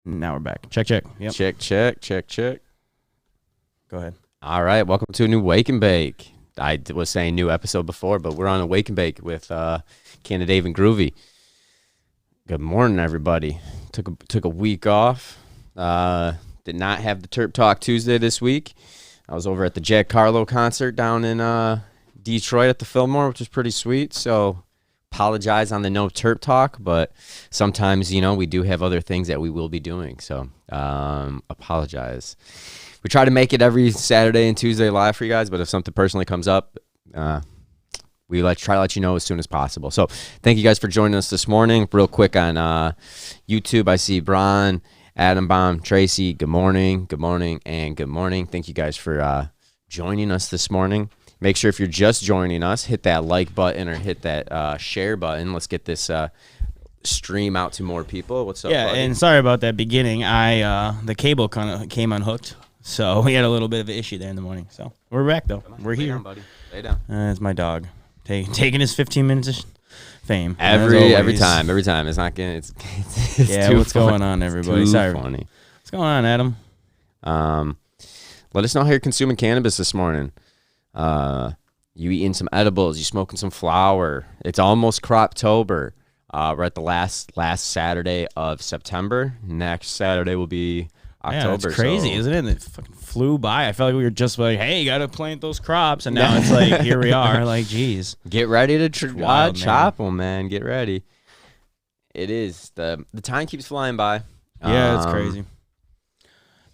Now we're back. Check. Yep. Check. Go ahead. All right, welcome to a new Wake and Bake. I was saying new episode before, but we're on a Wake and Bake with Cannadave and Groovee. Good morning, everybody. Took a week off. Did not have the Terp Talk Tuesday this week. I was over at the Jack Harlow concert down in Detroit at the Fillmore, which was pretty sweet. So apologize on the no Terp Talk, but sometimes, we do have other things that we will be doing. So apologize. We try to make it every Saturday and Tuesday live for you guys, but if something personally comes up, we try to let you know as soon as possible. So thank you guys for joining us this morning. Real quick on YouTube, I see Bron, Adam Baum, Tracy, good morning, and good morning. Thank you guys for joining us this morning. Make sure if you're just joining us, hit that like button or hit that share button. Let's get this stream out to more people. What's up, buddy? And sorry about that beginning. The cable kind of came unhooked, so we had a little bit of an issue there in the morning. So we're back, though. We're here. Down, buddy. Lay down. It's my dog taking his 15 minutes of fame. Every time. It's not getting. It's yeah. too What's funny. going on, everybody? Too Sorry. funny. What's going on, Adam? Let us know how you're consuming cannabis this morning. You eating some edibles? You smoking some flower? It's almost Croptober. We're at the last Saturday of September. Next Saturday will be October. Yeah, it's crazy, isn't it? It fucking flew by. I felt like we were just like, hey, you got to plant those crops. And now it's like, here we are. Like, geez. Get ready to Wild, chop them, man. Get ready. It is. The time keeps flying by. Yeah, it's crazy.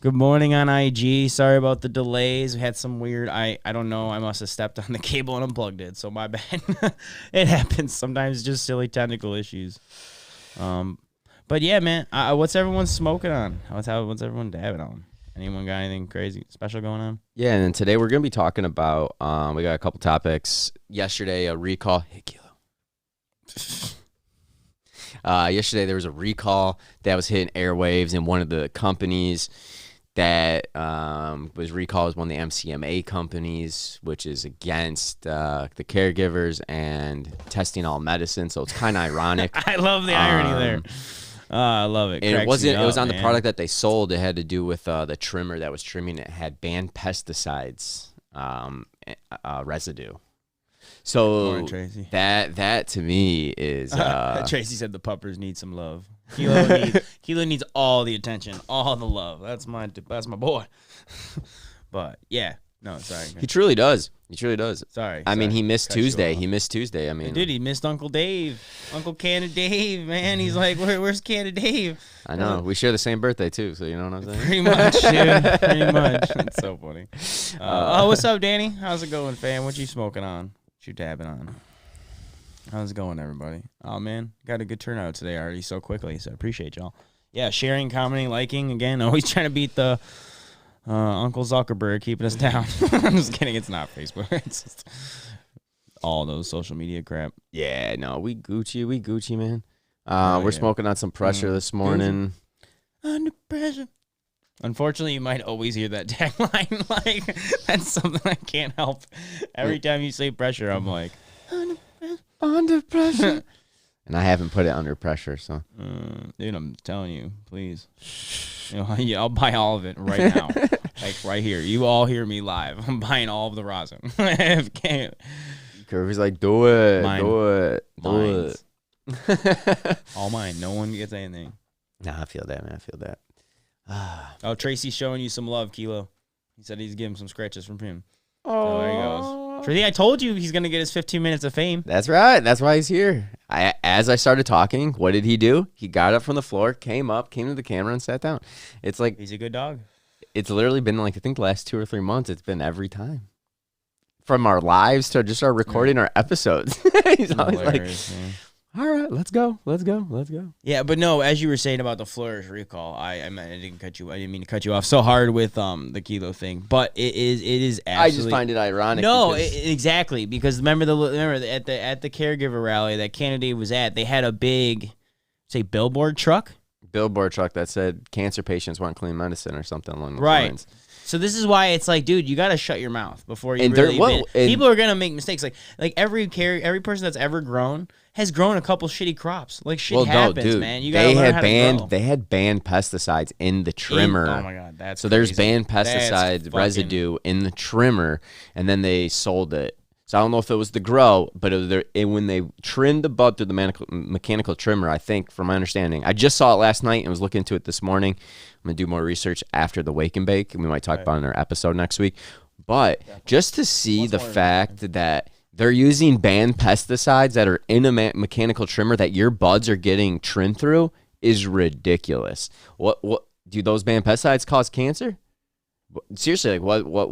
Good morning on IG. Sorry about the delays. We had some weird, I don't know. I must have stepped on the cable and unplugged it. So my bad. It happens. Sometimes just silly technical issues. But yeah, man, what's everyone smoking on? What's everyone dabbing on? Anyone got anything crazy special going on? Yeah, and then today we're going to be talking about, we got a couple topics. Yesterday, a recall. Hey, Kilo. Yesterday, there was a recall that was hitting airwaves, and one of the companies that was recalled was one of the MCMA companies, which is against the caregivers and testing all medicine. So it's kind of ironic. I love the irony there. I love it. And it was on man. the product that they sold. It had to do with the trimmer that was trimming it had banned pesticides residue. So Tracy. that to me is Tracy said the puppers need some love. Kilo needs all the attention, all the love. That's my boy. But yeah, no, sorry. He truly does. Sorry. I mean, he missed Cut you Tuesday. off. He missed Tuesday. I mean, Dude, he missed Uncle Dave, Uncle Cannadave, man. He's like, where's Cannadave? I know. We share the same birthday too, so you know what I'm saying. Pretty much, dude. Pretty much. It's so funny. What's up, Danny? How's it going, fam? What you smoking on? What you dabbing on? How's it going, everybody? Oh, man. Got a good turnout today already so quickly, so I appreciate y'all. Yeah, sharing, commenting, liking. Again, always trying to beat the Uncle Zuckerberg keeping us down. I'm just kidding. It's not Facebook. It's just all those social media crap. Yeah, no, we Gucci, man. Oh, we're yeah. smoking on some pressure this morning. Under pressure. Unfortunately, you might always hear that tagline. Like, that's something I can't help. Every time you say pressure, I'm like, Under pressure. And I haven't put it under pressure, so. dude, I'm telling you, please. Yeah, I'll buy all of it right now. Like, right here. You all hear me live. I'm buying all of the rosin. I can't. Curvy's like, do it. Mine. Do Mines. it. All mine. No one gets anything. Nah, I feel that, man. Oh, Tracy's showing you some love, Kilo. He said he's giving some scratches from him. Oh, there he goes. Tracy, I told you he's going to get his 15 minutes of fame. That's right. That's why he's here. As I started talking, what did he do? He got up from the floor, came to the camera, and sat down. It's like He's a good dog. It's literally been like, I think the last 2 or 3 months, it's been every time. From our lives to just our recording our episodes. He's always like, Man. all right, let's go. Yeah, but no, as you were saying about the Flourish recall, I didn't mean to cut you off so hard with the Kilo thing, but it is absolutely. I just find it ironic. No, because exactly, because remember at the caregiver rally that Cannadave was at, they had a big, billboard truck. billboard truck that said cancer patients want clean medicine or something along those Right. lines. So this is why it's like, dude, you got to shut your mouth before you And really. People are gonna make mistakes. Like every person that's ever grown has grown a couple shitty crops. Like shit happens, man. You gotta learn how to grow. They had banned pesticides in the trimmer. Oh my god, that's so crazy. There's banned pesticide residue in the trimmer, and then they sold it. So I don't know if it was the grow, but when they trimmed the bud through the mechanical trimmer, I think, from my understanding, I just saw it last night and was looking into it this morning. I'm going to do more research after the Wake and Bake, and we might talk about it in our episode next week. But just to see the fact that they're using banned pesticides that are in a mechanical trimmer that your buds are getting trimmed through is ridiculous. What do those banned pesticides cause cancer? Seriously, like what?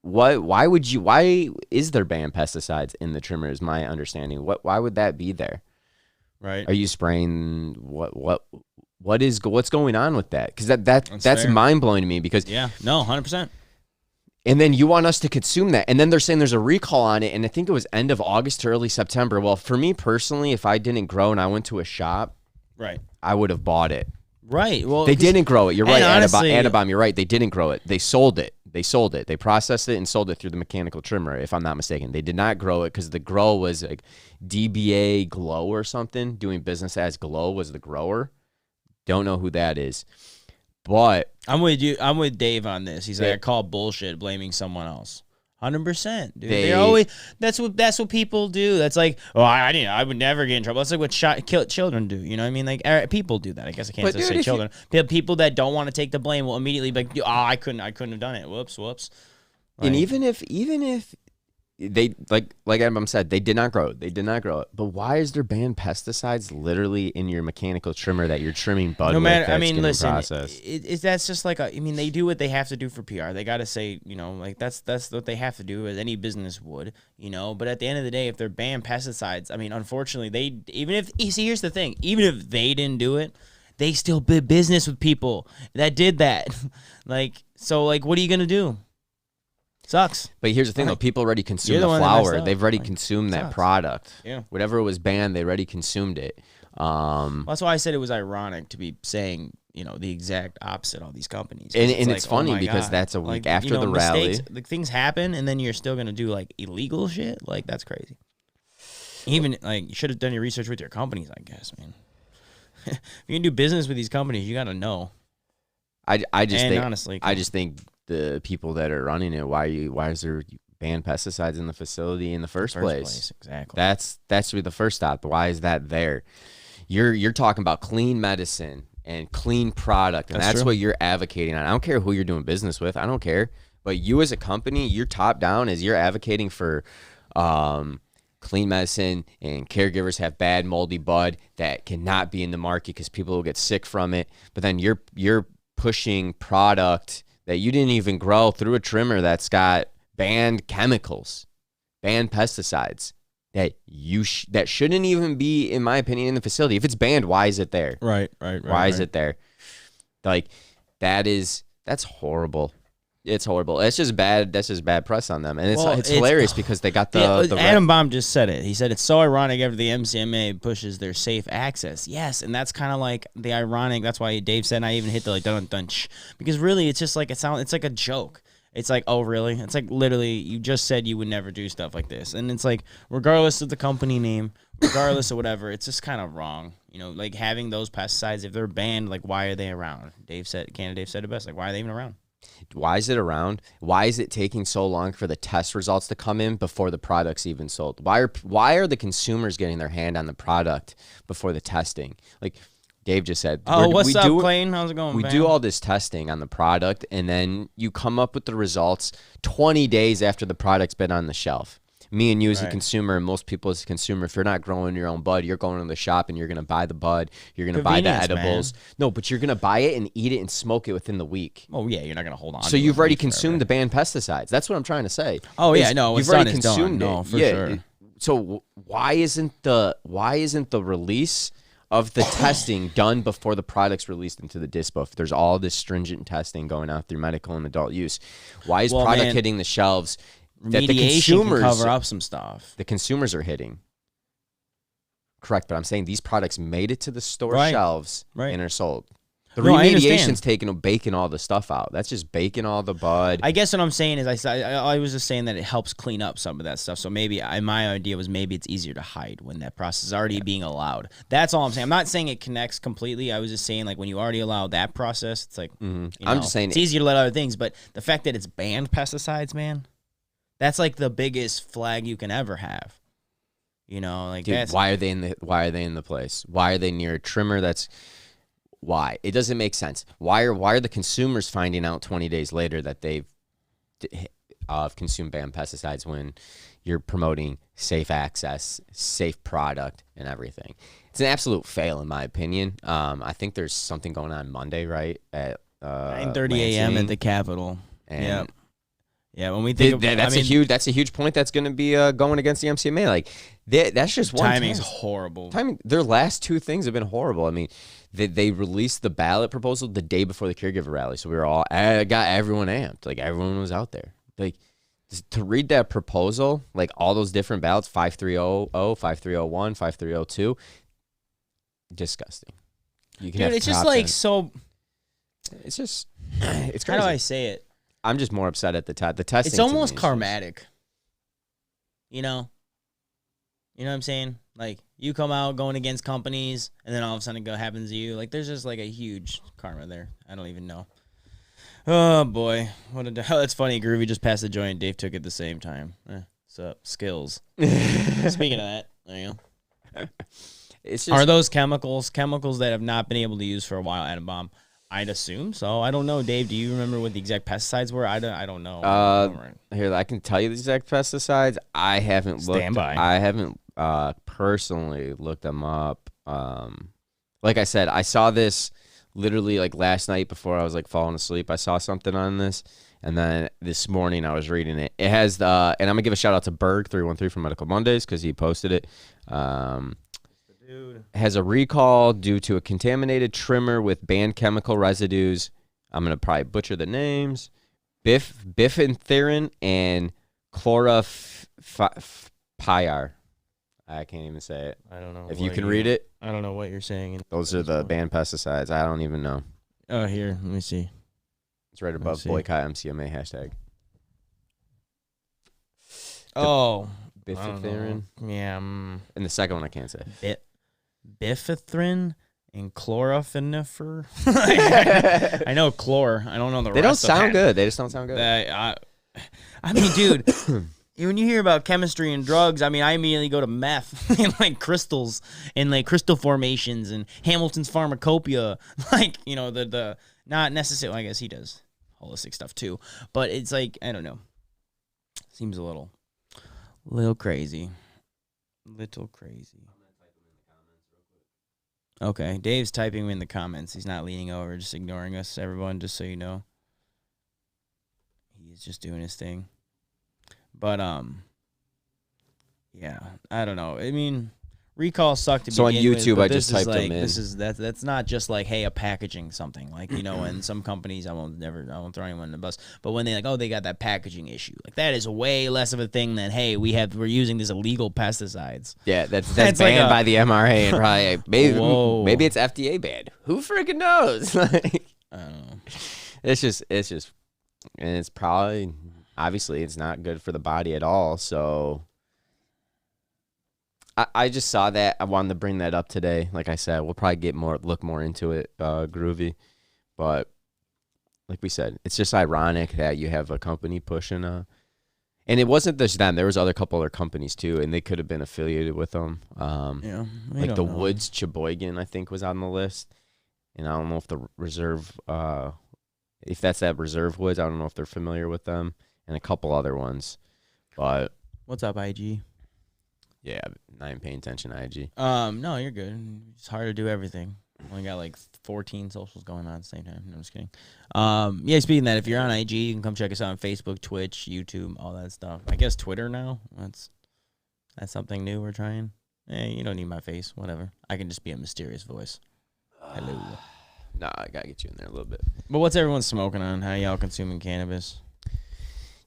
Why is there banned pesticides in the trimmer is my understanding. Why would that be there? Right. Are you spraying what's going on with that? Because that's mind blowing to me because 100%. And then you want us to consume that. And then they're saying there's a recall on it. And I think it was end of August to early September. Well, for me personally, if I didn't grow and I went to a shop, right, I would have bought it. Right. Well, they didn't grow it. You're right, honestly, Annabom, you're right. They didn't grow it. They sold it. They processed it and sold it through the mechanical trimmer, if I'm not mistaken. They did not grow it because the grow was like DBA Glow or something. Doing business as Glow was the grower. Don't know who that is. But I'm with you. I'm with Dave on this. He's like, I call bullshit blaming someone else. 100%, dude. They're always that's what people do. That's like, I would never get in trouble. That's like what children do. You know what I mean? Like people do that. I guess I can't say children. People that don't want to take the blame will immediately be like, I couldn't have done it. Whoops. Like, and even if they like Adam said, they did not grow it. They did not grow it. But why is there banned pesticides literally in your mechanical trimmer that you're trimming bud with? No matter. I mean, listen, that's just like they do what they have to do for PR. They got to say, like that's what they have to do, as any business would, But at the end of the day, if they're banned pesticides, I mean, unfortunately, here's the thing, even if they didn't do it, they still did business with people that did that. So what are you gonna do? Sucks. But here's the thing, though. People already consumed the flour. They've already consumed that product. Yeah. Whatever was banned, they already consumed it. That's why I said it was ironic to be saying, the exact opposite of all these companies. And it's funny because that's a week after the rally. Things happen, and then you're still going to do, illegal shit? That's crazy. Even, you should have done your research with your companies, I guess, man. If you can do business with these companies, you got to know. I just think the people that are running it, why is there banned pesticides in the facility in the first place? Exactly. That's the first stop. Why is that there? You're talking about clean medicine and clean product, and that's what you're advocating on. I don't care who you're doing business with. I don't care. But you as a company, you're top down as you're advocating for clean medicine, and caregivers have bad moldy bud that cannot be in the market because people will get sick from it. But then you're pushing product that you didn't even grow through a trimmer that's got banned chemicals, banned pesticides that that shouldn't even be, in my opinion, in the facility. If it's banned, why is it there? Right. Why is it there? That's horrible. It's horrible. It's just bad. That's just bad press on them, and it's hilarious because they got the Adam Baum just said it. He said it's so ironic after the MCMA pushes their safe access. Yes, and that's kind of like the ironic. That's why Dave said, and I even hit the dun dun sh, because really it's just it's like a joke. It's like, oh really? It's like literally you just said you would never do stuff like this, and it's like regardless of the company name, regardless of whatever, it's just kind of wrong. Having those pesticides, if they're banned, why are they around? Cannadave said it best. Why are they even around? Why is it around? Why is it taking so long for the test results to come in before the product's even sold? Why are the consumers getting their hand on the product before the testing? Like Dave just said. What's up, Clayton? How's it going, We do all this testing on the product, and then you come up with the results 20 days after the product's been on the shelf. Me and you as a consumer, and most people as a consumer, if you're not growing your own bud, you're going to the shop and you're going to buy the bud. You're going to buy the edibles. Man. No, but you're going to buy it and eat it and smoke it within the week. Oh, yeah, you're not going to hold on. So you've already consumed the banned pesticides. That's what I'm trying to say. Oh, yeah, no, you've already consumed it. No, for sure. So why isn't the release of the testing done before the product's released into the dispo? If there's all this stringent testing going out through medical and adult use, why is product hitting the shelves? That the consumers can cover up some stuff. The consumers are hitting. Correct, but I'm saying these products made it to the store shelves and are sold. The No, I remediation's baking all the stuff out. That's just baking all the bud. I guess what I'm saying is I was just saying that it helps clean up some of that stuff. So maybe my idea was maybe it's easier to hide when that process is already being allowed. That's all I'm saying. I'm not saying it connects completely. I was just saying like when you already allow that process, it's like I'm just saying it's easier to let other things. But the fact that it's banned pesticides, man, that's like the biggest flag you can ever have. You know, like dude, that's why are they in the place? Why are they near a trimmer? Why? It doesn't make sense. Why are the consumers finding out 20 days later that they've consumed banned pesticides when you're promoting safe access, safe product, and everything? It's an absolute fail, in my opinion. I think there's something going on Monday, right? At 9:30 a.m. at the Capitol. And yeah. When we think that's a huge point that's going to be going against the MCMA. Like that's just one timing's horrible. Their last two things have been horrible. I mean, they released the ballot proposal the day before the caregiver rally, so we were all got everyone amped. Like everyone was out there. Like to read that proposal, like all those different ballots, 5300, 5301, 5302, disgusting. Dude, it's just like so. It's just it's crazy. How do I say it? I'm just more upset at the testing. It's almost karmatic. You know what I'm saying? Like you come out going against companies, and then all of a sudden it happens to you. Like there's just like a huge karma there. I don't even know. Oh boy, that's funny. Groovy just passed the joint. Dave took it at the same time. What's up? Skills. Speaking of that, there you go. Are those chemicals that have not been able to use for a while? Atom bomb. I'd assume so. I don't know, Dave. Do you remember what the exact pesticides were? I don't know. Here, I can tell you the exact pesticides. I haven't Stand by. I haven't personally looked them up. Like I said, I saw this literally like last night before I was like falling asleep. I saw something on this, and then this morning I was reading it. It has and I'm gonna give a shout out to Berg313 from Medical Mondays because he posted it. Dude. Has a recall due to a contaminated trimmer with banned chemical residues. I'm going to probably butcher the names. Bifenthrin and chlorapyr. I can't even say it. I don't know. If you can read it. I don't know what you're saying. Those are the banned pesticides. I don't even know. Oh, here. Let me see. It's right above boycott MCMA hashtag. Bifenthrin. Yeah. And the second one I can't say. Bifenthrin and chlorophynifer. I know chlor. I don't know the rest. They don't sound good. They just don't sound good. I mean, dude, when you hear about chemistry and drugs, I mean, I immediately go to meth and like crystals and like crystal formations and Hamilton's pharmacopoeia. Like, you know, the not necessarily. I guess he does holistic stuff too, but it's like I don't know. Seems a little crazy. Little crazy. Okay, Dave's typing in the comments. He's not leaning over, just ignoring us, everyone, just so you know. He's just doing his thing. But, yeah, I don't know. I mean, recalls suck to begin with. So on YouTube, I just typed them in. That's not just like, hey, a packaging something. Like, you know, in some companies, I won't throw anyone in the bus. But when they like, oh, they got that packaging issue. Like, that is way less of a thing than, hey, we're using these illegal pesticides. Yeah, that's banned like by the MRA and probably maybe it's FDA banned. Who freaking knows? Like, I don't know. It's just, and it's probably, obviously, it's not good for the body at all. So I just saw that. I wanted to bring that up today. Like I said, we'll probably look more into it, Groovy. But like we said, it's just ironic that you have a company pushing and it wasn't just them. There was a couple other companies too, and they could have been affiliated with them. Yeah, like the Woods Cheboygan, I think, was on the list. And I don't know if the reserve, if that's that Reserve Woods, I don't know if they're familiar with them, and a couple other ones. But what's up, IG? Yeah, not even paying attention to IG. No, you're good. It's hard to do everything. Only got like 14 socials going on at the same time. No, I'm just kidding. Yeah, speaking of that, if you're on IG, you can come check us out on Facebook, Twitch, YouTube, all that stuff. I guess Twitter now. That's something new we're trying. You don't need my face. Whatever. I can just be a mysterious voice. Hello. Nah, I gotta get you in there a little bit. But what's everyone smoking on? How y'all consuming cannabis?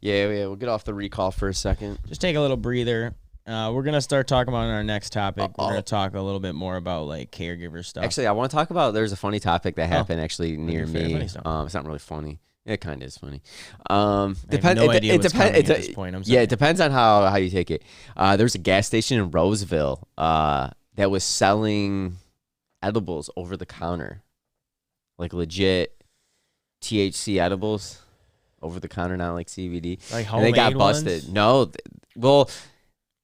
Yeah, we'll get off the recall for a second. Just take a little breather. We're gonna start talking about our next topic. We're gonna talk a little bit more about like caregiver stuff. Actually, I want to talk about. There's a funny topic that happened actually near me. funny It's stuff. not really funny. It kind of is funny. I have no idea what's coming at this point. I'm sorry. Yeah, it depends on how you take it. There's a gas station in Roseville that was selling edibles over the counter, like legit THC edibles over the counter, not like CBD. Like and they got homemade busted. ones? No, well,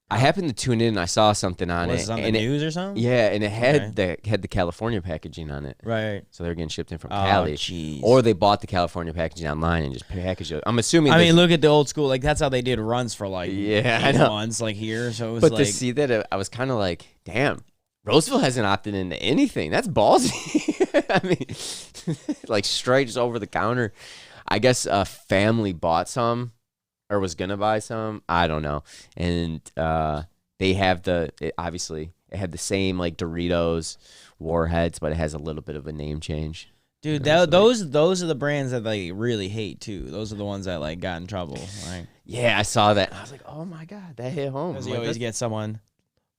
I happened to tune in and I saw something on Was it. it on the and news or something? Yeah, and it had the California packaging on it. Right. So they're getting shipped in from Oh, Cali. jeez. Or they bought the California packaging online and just packaged it. I'm assuming. I mean, look at the old school. Like that's how they did runs for like I 8 know. months, like here. So it was But like to see that, I was kind of like, damn, Roseville hasn't opted into anything. That's ballsy. I mean, like straight just over the counter. I guess a family bought some or was gonna buy some. I don't know. And they have obviously it had the same like Doritos Warheads, but it has a little bit of a name change. dude, You know, those are the brands that they really hate too. Those are the ones that like got in trouble. Like, Yeah, I saw that. I was like, oh my god, that hit home. because I'm you like, always that's get someone.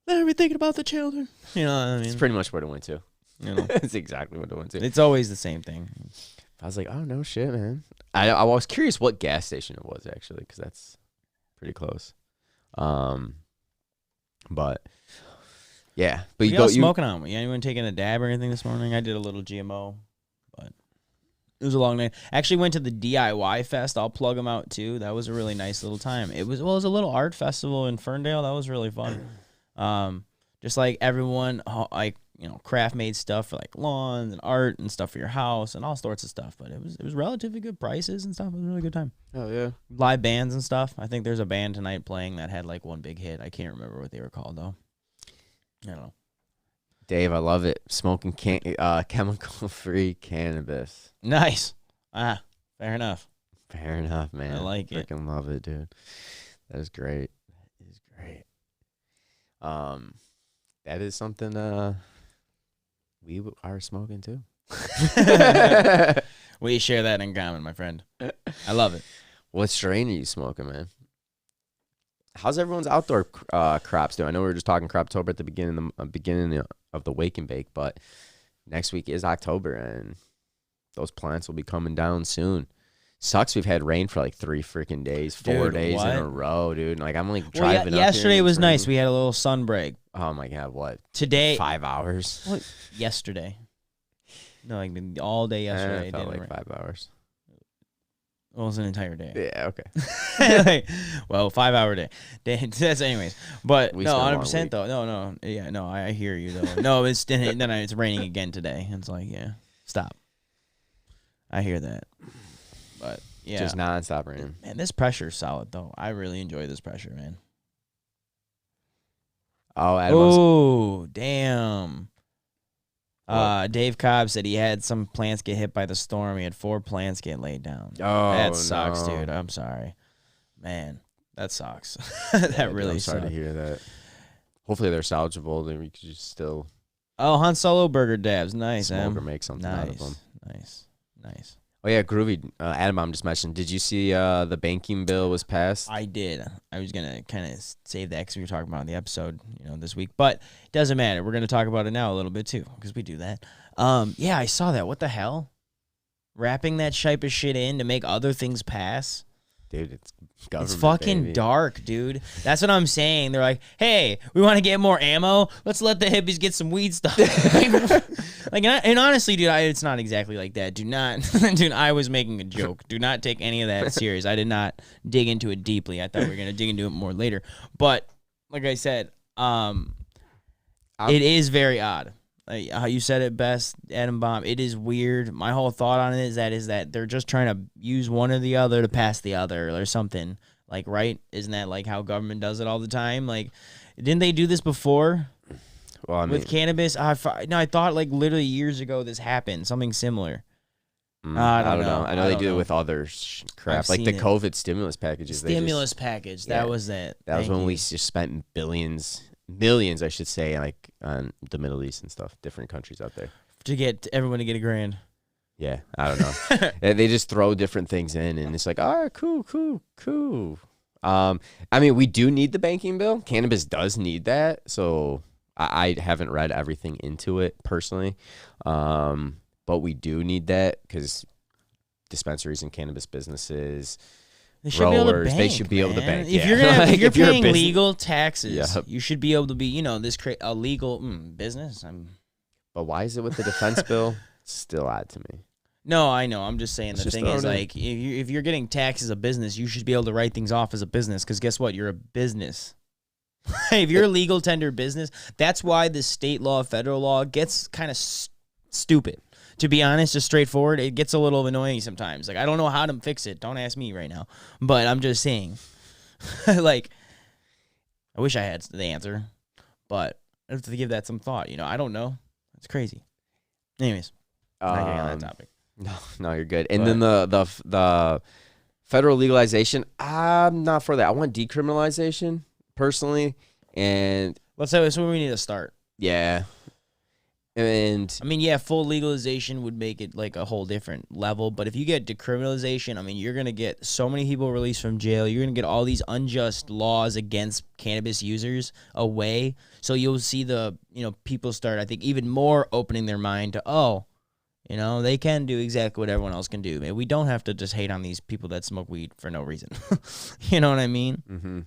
They're thinking about the children. You know what I mean? it's pretty much what it went to. You know, That's exactly what it went to. it's always the same thing. I was like, oh no shit, man. I was curious what gas station it was actually, because that's pretty close. But yeah, but You smoking on? Anyone taking a dab or anything this morning? I did a little GMO, but it was a long night. Actually went to the DIY fest. I'll plug them out too. That was a really nice little time. It was a little art festival in Ferndale. That was really fun. Just like everyone, like craft made stuff for like lawns and art and stuff for your house and all sorts of stuff. But it was relatively good prices and stuff. It was a really good time. Oh yeah. Live bands and stuff. I think there's a band tonight playing that had like one big hit. I can't remember what they were called though. I don't know. Dave, I love it. Smoking chemical-free cannabis. Nice. Fair enough. Fair enough, man. I like it. Freaking love it, dude. That is great. It is great. That is something we are smoking too. We share that in common, my friend. I love it. What strain are you smoking, man? How's everyone's outdoor crops doing? I know we were just talking Croptober at the beginning of the Wake and Bake, but next week is October, and those plants will be coming down soon. Sucks we've had rain for like 3 freaking days, 4 days in a row, dude. Like I'm like driving up yesterday here was nice. We had a little sun break. Oh my god, what? Today 5 hours? What? Yesterday. No, like all day yesterday. It It felt didn't like rain. 5 hours. Well, it was an entire day. Yeah, okay. Well, 5-hour day. That's anyways. But We no, spent a long 100% week. though. No. Yeah, no, I hear you though. No, it's then it's raining again today. It's like, yeah, stop. I hear that. But yeah. Just nonstop raining. Man, this pressure's solid though. I really enjoy this pressure, man. Oh, Adam, Oh, damn. What? Dave Cobb said he had some plants get hit by the storm. He had 4 plants get laid down. Oh, That sucks, no. dude. I'm sorry. Man, that sucks. Yeah, That dude, really I'm sorry sucks. to hear that. Hopefully they're salvageable. Then we could just still Oh, Han Solo burger dabs. Nice, smoke or Em. make something out of them. Nice. Oh yeah, Groovy. Adam, I'm just mentioned. Did you see the banking bill was passed? I did. I was going to kind of save that because we were talking about it in the episode, this week. But it doesn't matter. We're going to talk about it now a little bit, too, because we do that. Yeah, I saw that. What the hell? Wrapping that type of shit in to make other things pass? Dude, it's government. It's fucking baby. dark, dude. That's what I'm saying. They're like, hey, we want to get more ammo. Let's let the hippies get some weed stuff. And honestly, dude, it's not exactly like that. Do not, dude, I was making a joke. Do not take any of that serious. I did not dig into it deeply. I thought we were going to dig into it more later. But like I said, it is very odd. Like how you said it best, Adam Bomb. It is weird. My whole thought on it is that they're just trying to use one or the other to pass the other or something. Like, right? Isn't that like how government does it all the time? Like, didn't they do this before Well, I mean, with cannabis? I thought like literally years ago this happened. Something similar. I don't know. I know they don't do know. it with other crap, I've like the seen it. COVID stimulus packages. Stimulus package. yeah, That was it. That was Thank when we you. just spent millions, I should say, like on the Middle East and stuff, different countries out there. To get everyone to get $1,000. Yeah, I don't know. They just throw different things in, and it's like, all right, cool. I mean, we do need the banking bill. Cannabis does need that. So I haven't read everything into it personally. But we do need that because dispensaries and cannabis businesses, they should be able to bank, they should be able to bank. If you're gonna, if you're paying legal taxes, you should be able to be, this a legal business. But why is it with the defense bill? It's still odd to me. No, I know. I'm just saying the thing is, like, if you're getting taxed as a business, you should be able to write things off as a business because guess what? You're a business. If you're a legal tender business, that's why the state law, federal law gets kind of stupid. To be honest, just straightforward, it gets a little annoying sometimes. Like, I don't know how to fix it. Don't ask me right now. But I'm just saying, like, I wish I had the answer, but I have to give that some thought. I don't know. It's crazy. Anyways, not getting on that topic. No, you're good. And then the federal legalization, I'm not for that. I want decriminalization personally. And let's say that's where we need to start. Yeah. And I mean, yeah, full legalization would make it like a whole different level. But if you get decriminalization, I mean, you're going to get so many people released from jail. You're going to get all these unjust laws against cannabis users away. So you'll see people start, I think, even more opening their mind to, they can do exactly what everyone else can do. Man, we don't have to just hate on these people that smoke weed for no reason. You know what I mean? Mm-hmm.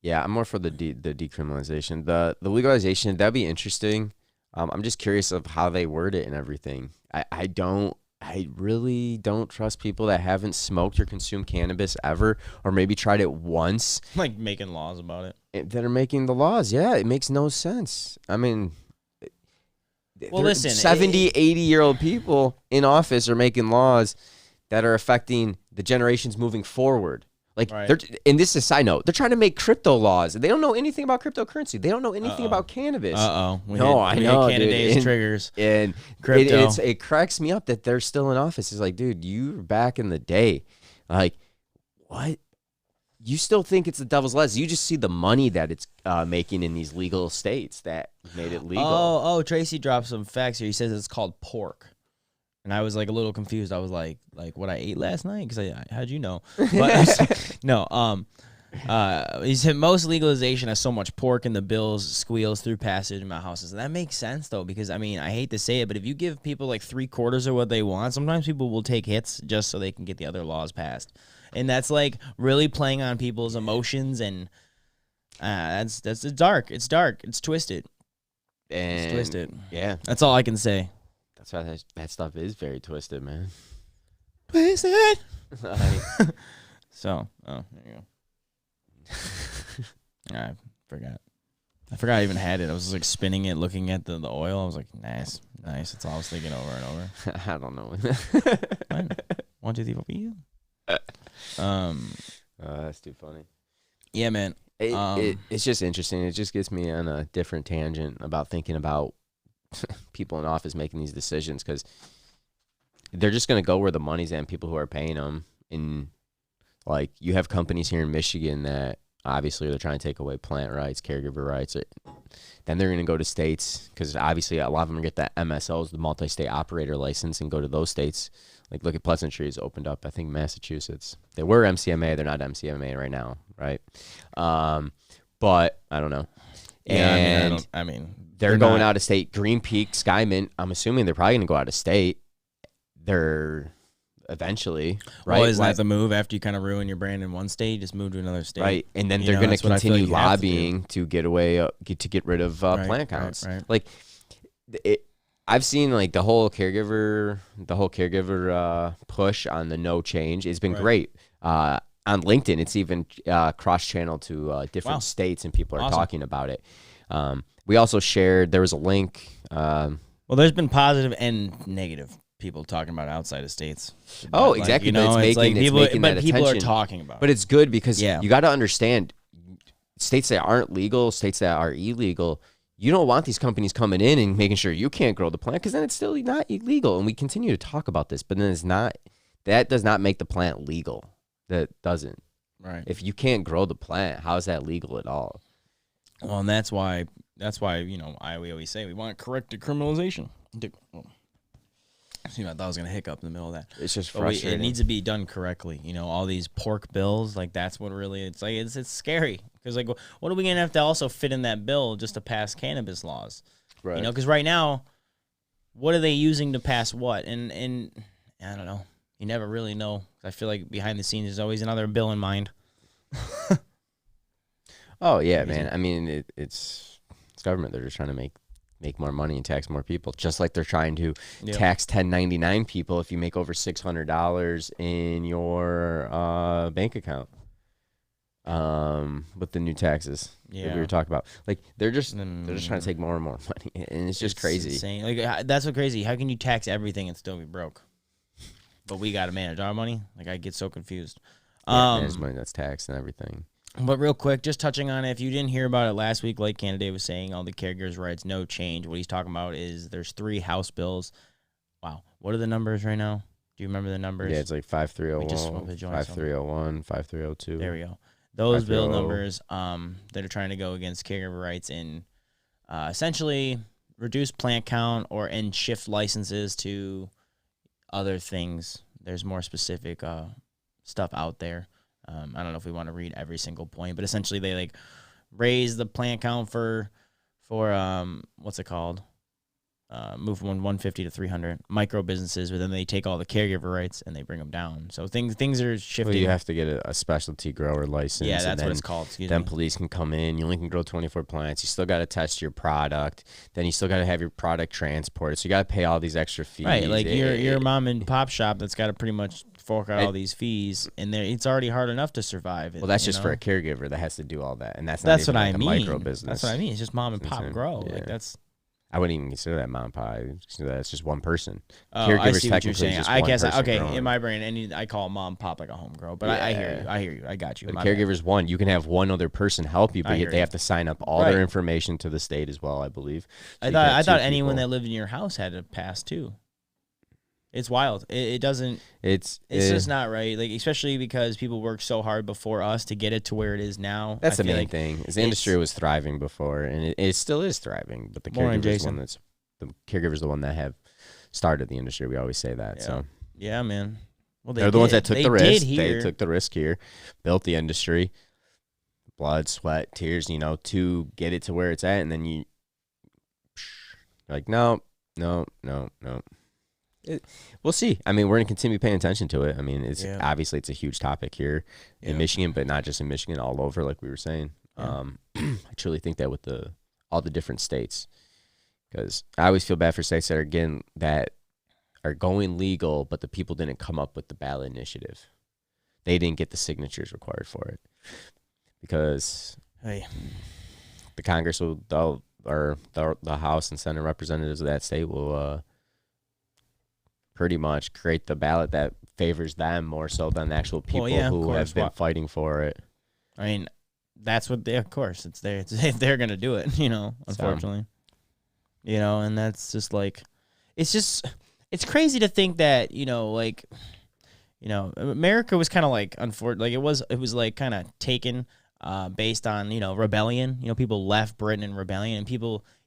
Yeah, I'm more for the decriminalization. The legalization, that'd be interesting. I'm just curious of how they word it and everything. I really don't trust people that haven't smoked or consumed cannabis ever, or maybe tried it once. Like making laws about it. That are making the laws. Yeah, it makes no sense. I mean, well, listen, 70, 80-year-old people in office are making laws that are affecting the generations moving forward. Like, and this is a side note, they're trying to make crypto laws. They don't know anything about cryptocurrency. They don't know anything about cannabis. I know, Cannadave's triggers. And crypto. It cracks me up that they're still in office. It's like, dude, you were back in the day. Like, what? You still think it's the devil's lettuce. You just see the money that it's making in these legal states that made it legal. Oh, Tracy dropped some facts here. He says it's called pork. And I was like a little confused. I was like what I ate last night? Because how'd you know? But no. He said most legalization has so much pork in the bills squeals through passage in my houses. And that makes sense though, because I mean I hate to say it, but if you give people like 3/4 of what they want, sometimes people will take hits just so they can get the other laws passed. And that's like really playing on people's emotions, and that's dark. It's dark. It's twisted. It's twisted. Yeah, that's all I can say. That's why that stuff is very twisted, man. Twisted. So, there you go. I forgot I even had it. I was just like spinning it, looking at the oil. I was like, nice. That's all I was thinking over and over. I don't know. What? 1, 2, 3, 4, 5. That's too funny. Yeah, man. It's just interesting. It just gets me on a different tangent about thinking about people in office making these decisions, because they're just going to go where the money's at and people who are paying them. And like, you have companies here in Michigan that obviously they're trying to take away plant rights, caregiver rights. Then they're going to go to states, because obviously a lot of them get that MSOs, the multi-state operator license, and go to those states. Like, look at Pleasantry's opened up, I think, Massachusetts. They were MCMA. They're not MCMA right now, right? But I don't know. Yeah, and they're going out of state. Green Peak, Skymint, I'm assuming they're probably going to go out of state. They're evenally, right? Well, isn't that the move after you kind of ruin your brand in one state? Just move to another state, right? And then they're going to continue lobbying to get rid of plant counts. Right. Like, I've seen like the whole caregiver push on the no change. It's been great. On LinkedIn, it's even cross-channel to different states, and people are talking about it. We also shared, there was a link. Well, there's been positive and negative people talking about outside of states. Oh, exactly. But it's making that people attention. Are talking about it. But it's good because you got to understand, states that aren't legal, states that are illegal, you don't want these companies coming in and making sure you can't grow the plant, because then it's still not illegal. And we continue to talk about this, but then that does not make the plant legal. That doesn't. Right. If you can't grow the plant, how is that legal at all? Well, and that's why we always say we want correct decriminalization. I thought I was gonna hiccup in the middle of that. It's just But frustrating. it needs to be done correctly. All these pork bills, like that's what really it's like. It's scary because like, what are we gonna have to also fit in that bill just to pass cannabis laws? Right. Because right now, what are they using to pass what? And I don't know. You never really know. I feel like behind the scenes, there's always another bill in mind. Oh yeah, man. I mean, it's government. They're just trying to make more money and tax more people, just like they're trying to tax 1099 people if you make over $600 in your bank account. With the new taxes that we were talking about, like they're just trying to take more and more money, and it's just crazy. Insane. Like that's so crazy. How can you tax everything and still be broke? But we got to manage our money. Like I get so confused. Manage money that's taxed and everything. But real quick, just touching on it, if you didn't hear about it last week, like Cannadave was saying, all the caregivers' rights, no change. What he's talking about is there's 3 House bills. Wow. What are the numbers right now? Do you remember the numbers? Yeah, it's like 5301, 5301, 5302. There we go. Those bill numbers that are trying to go against caregiver rights and essentially reduce plant count and shift licenses to other things. There's more specific stuff out there. I don't know if we want to read every single point, but essentially they like raise the plant count for what's it called? Move from 150 to 300 micro businesses, but then they take all the caregiver rights and they bring them down. So things are shifting. Well, you have to get a specialty grower license. Yeah, that's what it's called. Then police can come in. You only can grow 24 plants. You still got to test your product. Then you still got to have your product transported. So you got to pay all these extra fees. Right, like your mom and pop shop that's got to pretty much fork out all these fees, and it's already hard enough to survive. Well, that's just for a caregiver that has to do all that, and that's what I mean. A micro business. That's what I mean. It's just mom and pop grow. Yeah. Like that's. I wouldn't even consider that mom and pop. I consider that it's just one person. Oh, I see what you're saying. I guess growing. In my brain, I call mom and pop like a home grow, but I hear you. I hear you. I got you. The caregiver's one. You can have one other person help you, but they have to sign up all their information to the state as well, I believe. So I thought anyone that lived in your house had to pass too. It's wild. It doesn't. It's just not right. Like especially because people worked so hard before us to get it to where it is now. That's the main thing. Is the industry was thriving before, and it still is thriving. But the caregiver's the one that have started the industry. We always say that. Yeah. So yeah, man. Well, they're the ones that took the risk. They took the risk here, built the industry, blood, sweat, tears. To get it to where it's at, and then you're like, no. We'll see. I mean, we're going to continue paying attention to it. I mean, obviously it's a huge topic here in Michigan, but not just in Michigan, all over, like we were saying. Yeah. I truly think that with all the different states, because I always feel bad for states that are going legal, but the people didn't come up with the ballot initiative. They didn't get the signatures required for it, because the Congress or the House and Senate representatives of that state will pretty much create the ballot that favors them more so than the actual people who have been fighting for it. I mean, that's what of course, it's they're going to do it, unfortunately. And that's just like, it's crazy to think that, America was kind of like, unfortunately, like it was like kind of taken based on, rebellion. People left Britain in rebellion, and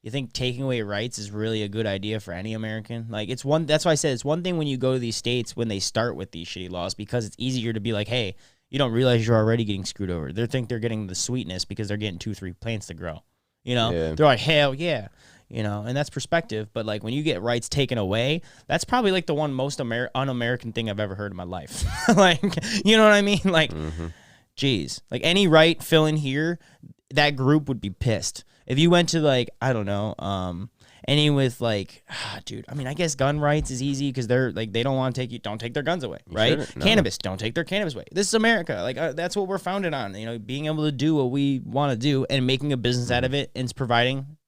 you think taking away rights is really a good idea for any American? Like that's why I said it's one thing when you go to these states when they start with these shitty laws, because it's easier to be like, hey, you don't realize you're already getting screwed over. They think they're getting the sweetness because they're getting 2-3 plants to grow. They're like, hell yeah. And that's perspective. But like when you get rights taken away, that's probably like the one most un-American thing I've ever heard in my life. Like, you know what I mean? Like, geez, like any right fill in here, that group would be pissed. If you went to like, I don't know, any with like, dude, I mean, I guess gun rights is easy because they're like, they don't want to don't take their guns away, right? No. Cannabis, don't take their cannabis away. This is America. Like that's what we're founded on, being able to do what we want to do and making a business out of it and providing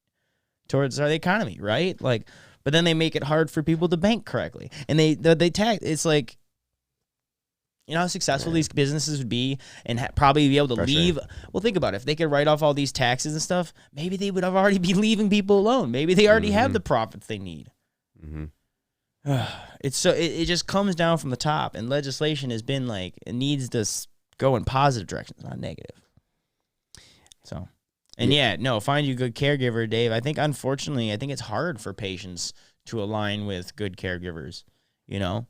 towards the economy, right? Like, but then they make it hard for people to bank correctly. And they tax, it's like, how successful these businesses would be and probably be able to leave. Well, think about it. If they could write off all these taxes and stuff, maybe they would have already be leaving people alone. Maybe they already have the profits they need. It just comes down from the top, and legislation has been like, it needs to go in positive directions, not negative. So, and find you a good caregiver, Dave. I think, unfortunately, it's hard for patients to align with good caregivers. You know.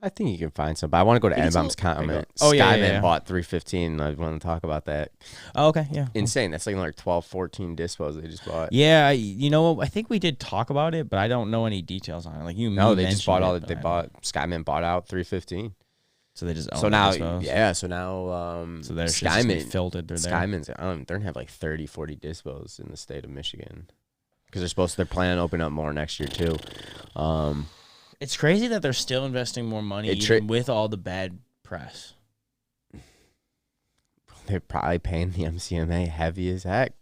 I think you can find some, but I want to go to Adam's comment. Oh, yeah, Skyman bought 315. I want to talk about that. Oh, okay, yeah. Insane. That's like 12, 14 dispos they just bought. Yeah, you know, I think we did talk about it, but I don't know any details on it. Like they just bought all. They bought Skyman bought out 315. So they just own so now, dispos. yeah. So now, so there's Skyman filtered. Skyman's they're gonna have like 30, 40 dispos in the state of Michigan because they're planning to open up more next year too. It's crazy that they're still investing more money even with all the bad press. They're probably paying the MCMA heavy as heck.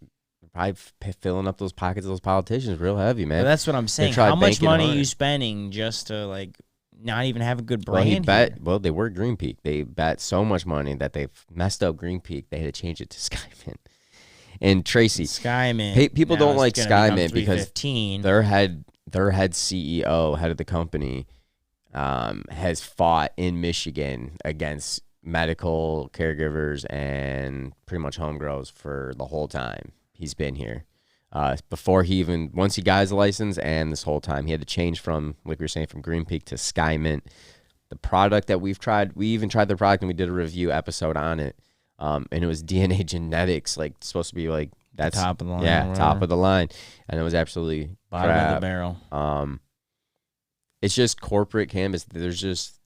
They're probably filling up those pockets of those politicians real heavy, man. But that's what I'm saying. How much money are you spending just to like not even have a good brand? Well, they were Green Peak. They bet so much money that they've messed up Green Peak. They had to change it to Skyman. And Tracy, Skyman. People don't like Skyman because their head CEO, head of the company, has fought in Michigan against medical caregivers and pretty much home grows for the whole time he's been here. Once he got his license and this whole time, he had to change from, like we were saying, from Green Peak to Skymint. The product that we even tried the product and we did a review episode on it. And it was DNA genetics, like supposed to be like that's top of the line. Yeah, top of the line. And it was absolutely bottom of the barrel. It's just corporate cannabis. They're just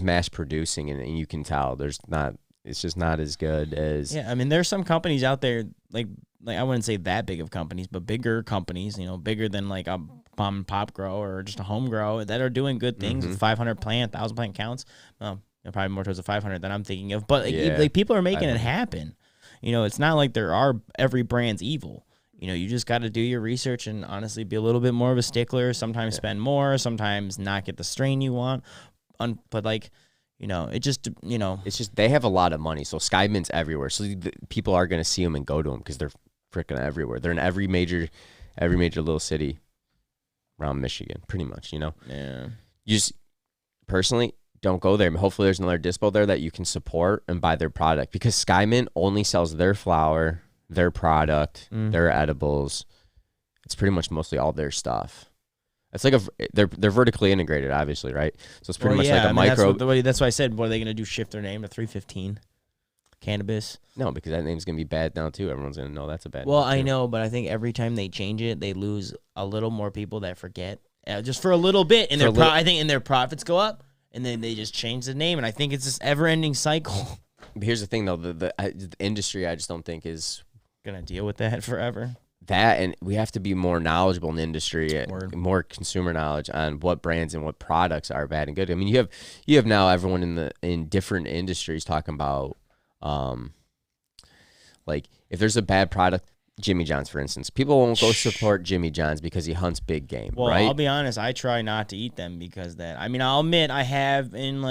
mass producing it, and you can tell it's just not as good as. Yeah, I mean, there's some companies out there like I wouldn't say that big of companies, but bigger companies, you know, bigger than like a mom and pop grow or just a home grow that are doing good things with 500 plant, 1,000 plant counts. Probably more towards the 500 than I'm thinking of, but like people are making it happen. You know, it's not like every brand's evil. You know, you just got to do your research and honestly be a little bit more of a stickler. Sometimes spend more, sometimes not get the strain you want. But like, you know, it's just they have a lot of money. So Skymint's everywhere. So people are going to see them and go to them because they're freaking everywhere. They're in every major little city around Michigan, pretty much, you know? Yeah. You just personally don't go there. Hopefully there's another dispo there that you can support and buy their product because Skymint only sells their flower, their product, their edibles. It's pretty much mostly all their stuff. It's like they're vertically integrated, obviously, right? So it's pretty much like a micro. That's why I said, what are they going to do? Shift their name to 315 Cannabis? No, because that name's going to be bad now too. Everyone's going to know that's a bad. Well, I know, but I think every time they change it, they lose a little more people that forget just for a little bit, and I think their profits go up, and then they just change the name, and I think it's this ever-ending cycle. But here's the thing, though: the industry, I just don't think is gonna deal with that forever. That, and we have to be more knowledgeable in the industry, more consumer knowledge on what brands and what products are bad and good. I mean, you have now everyone in different industries talking about, like if there's a bad product, Jimmy John's, for instance, people won't go support Jimmy John's because he hunts big game. Well, right? I'll be honest, I try not to eat them because I'll admit I have in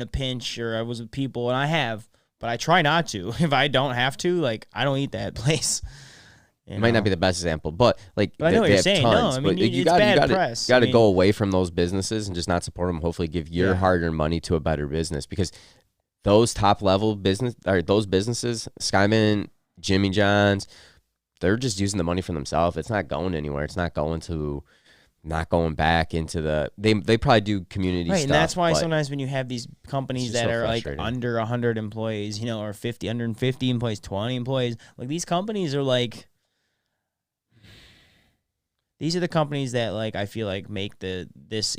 a pinch or I was with people and I have, but I try not to. If I don't have to, like I don't eat that place. It might not be the best example, but I know what you're saying. Tons, no, I mean, it's bad press. You got to go away from those businesses and just not support them. Hopefully, give your hard-earned money to a better business because those top-level businesses, Skymint, Jimmy John's, they're just using the money for themselves. It's not going anywhere. It's not going back into the. They probably do community stuff. Right, and that's why sometimes when you have these companies that are like under 100 employees, you know, or 150 employees, 20 employees, like these companies are like. These are the companies that like I feel like make this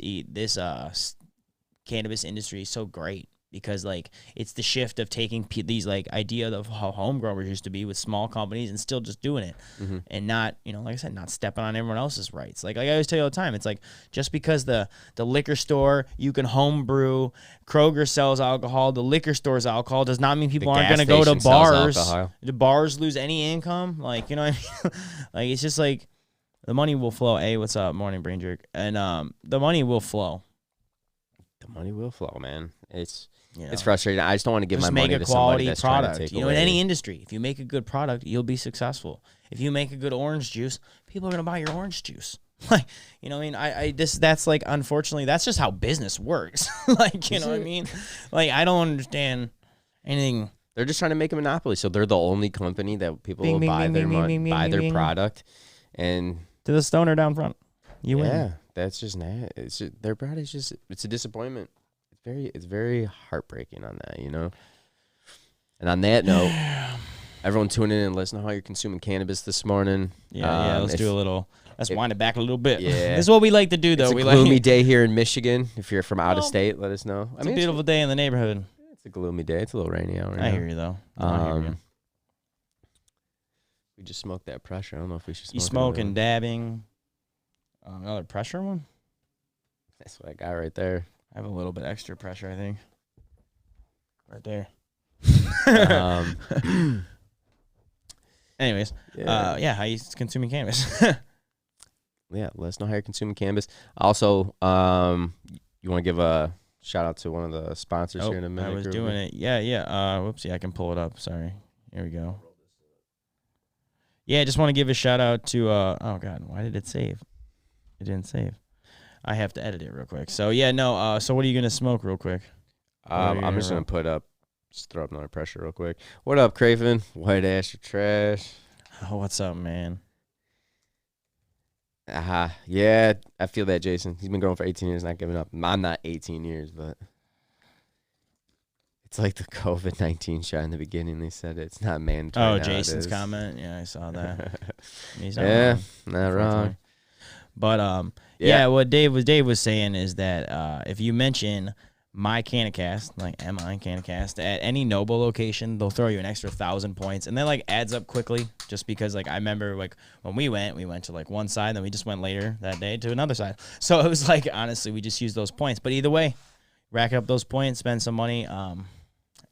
cannabis industry so great because like it's the shift of taking these like idea of how home growers used to be with small companies and still just doing it and not, you know, like I said, not stepping on everyone else's rights. Like I always tell you all the time, it's like just because the liquor store you can home brew, Kroger sells alcohol, the liquor store's alcohol does not mean people aren't going to go to bars. Do bars lose any income? Like, you know what I mean? Like it's just like. The money will flow. Hey, what's up? Morning, Brain Jerk. And the money will flow. The money will flow, man. It's frustrating. I just don't want to give my money to somebody that's product. Trying to take you know, away. In any industry, if you make a good product, you'll be successful. If you make a good orange juice, people are gonna buy your orange juice. Like, you know, what I mean, that's like, unfortunately, that's just how business works. Like, you know what I mean? Like, I don't understand anything. They're just trying to make a monopoly, so they're the only company that people will buy their product and. To the stoner down front. You win. that's just not. It's just, their body's just. It's a disappointment. It's very heartbreaking on that, you know. And on that note, everyone tuning in and listen to how you're consuming cannabis this morning. Yeah. Let's do a little. Let's wind it back a little bit. Yeah. This is what we like to do, though. It's a gloomy day here in Michigan. If you're from out of state, let us know. It's a beautiful day in the neighborhood. It's a gloomy day. It's a little rainy out right now. I hear you, though. I hear you. We just smoked that pressure. I don't know if we should smoke You smoking, dabbing. Another pressure one? That's what I got right there. I have a little bit extra pressure, I think. Right there. Anyways, how you consuming cannabis? Yeah, let us know how you're consuming cannabis. Also, you want to give a shout out to one of the sponsors here in a minute? I was doing it. Yeah. Whoopsie, I can pull it up. Sorry. Here we go. Yeah, I just want to give a shout out to, oh God, why did it save? It didn't save. I have to edit it real quick. So, yeah, no, so what are you going to smoke real quick? I'm just going to just throw up another pressure real quick. What up, Craven? White ass or trash? Oh, what's up, man? Yeah, I feel that, Jason. He's been growing for 18 years, not giving up. I'm not 18 years, but it's like the COVID-19 shot in the beginning. They said it's not mandatory. Oh, Jason's comment. Yeah, I saw that. He's not wrong. Not wrong. But what Dave was saying is that if you mention my Cannacast, like MI Cannacast, at any Noble location, they'll throw you an extra 1,000 points, and that like adds up quickly. Just because like I remember like when we went to like one side, then we just went later that day to another side. So it was like honestly, we just used those points. But either way, rack up those points, spend some money,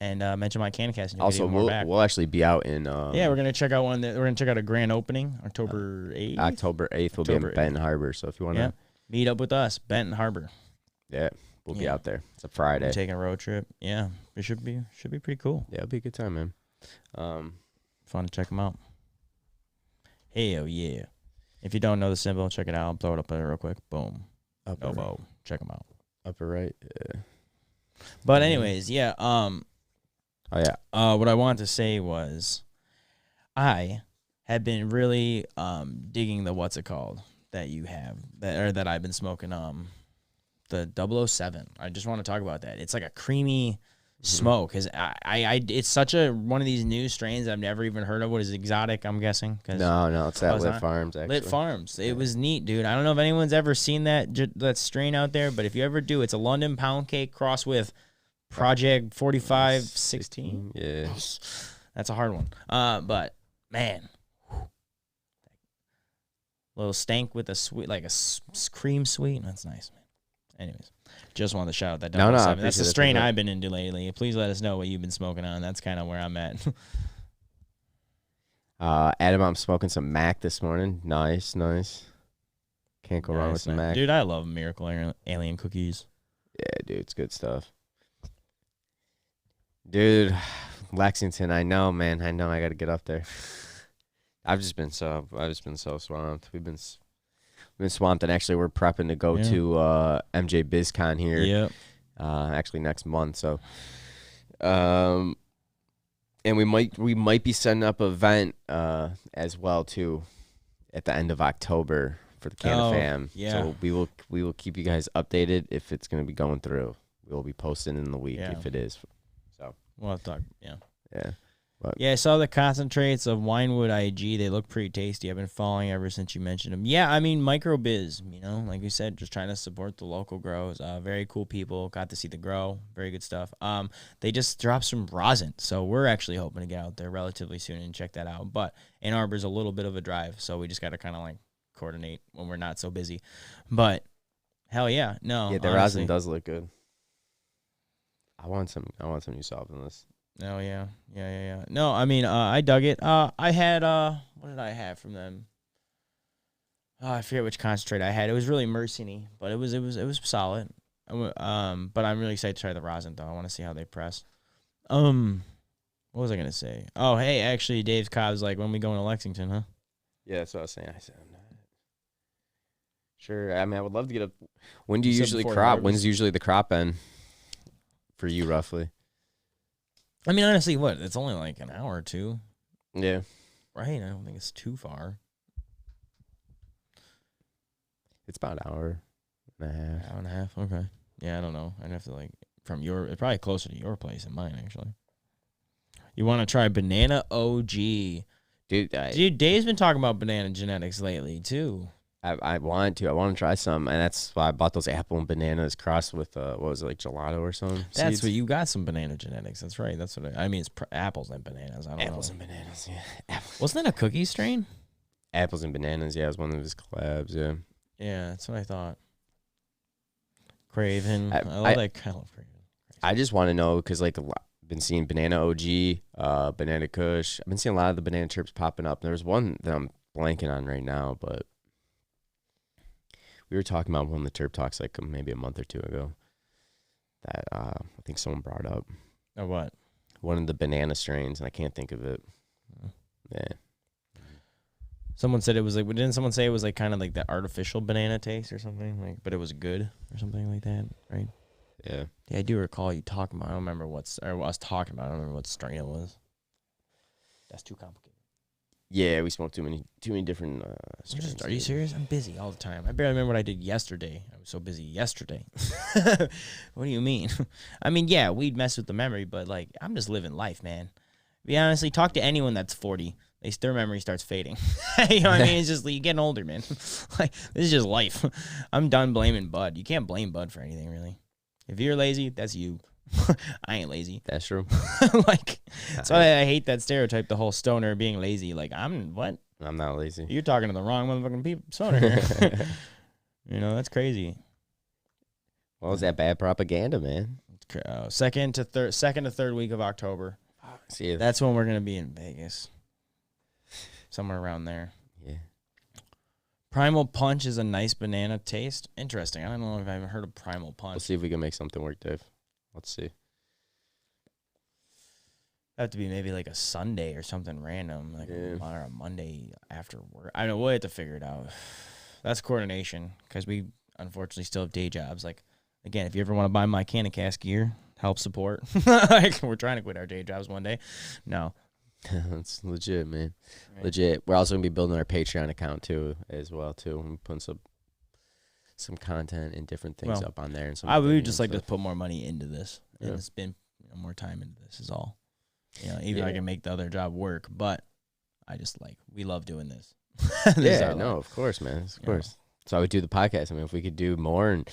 and mention my Cannacast. And also, we'll actually be out in. We're gonna check out we're gonna check out a grand opening October 8th. October 8th, we'll be in Benton Harbor. So if you want to meet up with us, Benton Harbor. Yeah. We'll be out there. It's a Friday. We're taking a road trip. Yeah, it should be pretty cool. Yeah, it'll be a good time, man. Fun to check them out. Hell yeah! If you don't know the symbol, check it out. I'll throw it up there real quick. Boom. Upper elbow. Right. Check them out. Upper right. Yeah. But anyways, yeah. What I wanted to say was, I have been really digging the what's it called that you have that I've been smoking the 007. I just want to talk about that. It's like a creamy smoke. Cause it's such one of these new strains I've never even heard of. What is it, exotic? I'm guessing. No, it's that Lit Farms. Actually, Lit Farms. It was neat, dude. I don't know if anyone's ever seen that strain out there, but if you ever do, it's a London Pound Cake cross with Project 4516. Yeah, that's a hard one. But man, little stank with a sweet, like a cream sweet. That's nice, man. Anyways, just wanted to shout out that 007. That's the strain I've been into lately. Please let us know what you've been smoking on. That's kind of where I'm at. Adam, I'm smoking some Mac this morning. Nice. Can't go wrong with some Mac. Dude, I love Miracle Alien cookies. Yeah, dude, it's good stuff. Dude, Lexington, I know, man. I know I got to get up there. I've just been so swamped. We've been swamped, and actually we're prepping to go to MJ BizCon here. Yep. Actually next month. So, and we might be setting up an event as well too at the end of October for the Canna Fam. Yeah. So we will keep you guys updated if it's going to be going through. We will be posting in the week if it is. So we'll have to talk. Yeah. Yeah. Yeah, I saw the concentrates of Winewood IG. They look pretty tasty. I've been following ever since you mentioned them. Yeah, I mean, microbiz, like you said, just trying to support the local grows. Very cool people. Got to see the grow. Very good stuff. They just dropped some rosin, so we're actually hoping to get out there relatively soon and check that out. But Ann Arbor's a little bit of a drive, so we just got to kind of like coordinate when we're not so busy. But hell yeah, no. Yeah, the rosin does look good. I want some new solventless. Oh, yeah. No, I mean, I dug it. I had, what did I have from them? Oh, I forget which concentrate I had. It was really Mercini, but it was solid. But I'm really excited to try the rosin, though. I want to see how they press. What was I going to say? Oh, hey, actually, Dave's Cobb's like, when we going to Lexington, huh? Yeah, that's what I was saying. I said, I'm not sure. I mean, I would love to get a, when do you usually crop? When's usually the crop end for you, roughly? I mean, honestly, it's only like an hour or two. Yeah. Right? I don't think it's too far. It's about an hour. and a half. Hour and a half. Okay. Yeah, I don't know. I'd have to like from your. It's probably closer to your place than mine actually. You want to try banana OG, Dude, Dave's been talking about banana genetics lately too. I want to try some, and that's why I bought those apple and bananas crossed with what was it, like gelato or something. That's seeds? what you got, some banana genetics. That's right. That's what I mean. It's apples and bananas. I don't Apples know. and bananas, yeah. Apples. Wasn't that a cookie strain? Apples and bananas, yeah, it was one of his collabs, yeah. Yeah, that's what I thought. Craven. I love that kind of Craven. I just want to know because like I've been seeing banana OG, banana Kush. I've been seeing a lot of the banana chips popping up. There's one that I'm blanking on right now, but we were talking about one of the Terp Talks like maybe a month or two ago that I think someone brought up. Oh, what? One of the banana strains, and I can't think of it. Yeah. Someone said it was like, didn't someone say it was like kind of like the artificial banana taste or something? Like, but it was good or something like that, right? Yeah. Yeah, I do recall you talking about. I don't remember or what I was talking about. I don't remember what strain it was. That's too complicated. Yeah, we smoked too many different strains. Are you serious? I'm busy all the time. I barely remember what I did yesterday. I was so busy yesterday. What do you mean? I mean, yeah, we'd mess with the memory, but like, I'm just living life, man. Be honestly, talk to anyone that's 40. Their memory starts fading. You know what I mean? It's just you're getting older, man. Like, this is just life. I'm done blaming Bud. You can't blame Bud for anything, really. If you're lazy, that's you. I ain't lazy. That's true. Like, that's why I hate that stereotype, the whole stoner being lazy. Like, I'm not lazy. You're talking to the wrong motherfucking stoner here. You know, that's crazy. Well, is that bad propaganda, man? Second to third week of October. See you. That's when we're gonna be in Vegas. Somewhere around there. Yeah. Primal Punch is a nice banana taste. Interesting. I don't know if I've ever heard of Primal Punch. We'll see if we can make something work, Dave. Let's see. Have to be maybe like a Sunday or something random, like or a Monday after work. I don't know. We'll have to figure it out. That's coordination because we unfortunately still have day jobs. Like, again, if you ever want to buy my Cannacast gear, help support. Like, we're trying to quit our day jobs one day. No. That's legit, man. Right. Legit. We're also gonna be building our Patreon account too, as well too. We're putting some content and different things up on there. And some I would just like to put more money into this and spend more time into this is all. You know, even if I can make the other job work, but I just we love doing this. Of course, man. Of course. So I would do the podcast. I mean, if we could do more, and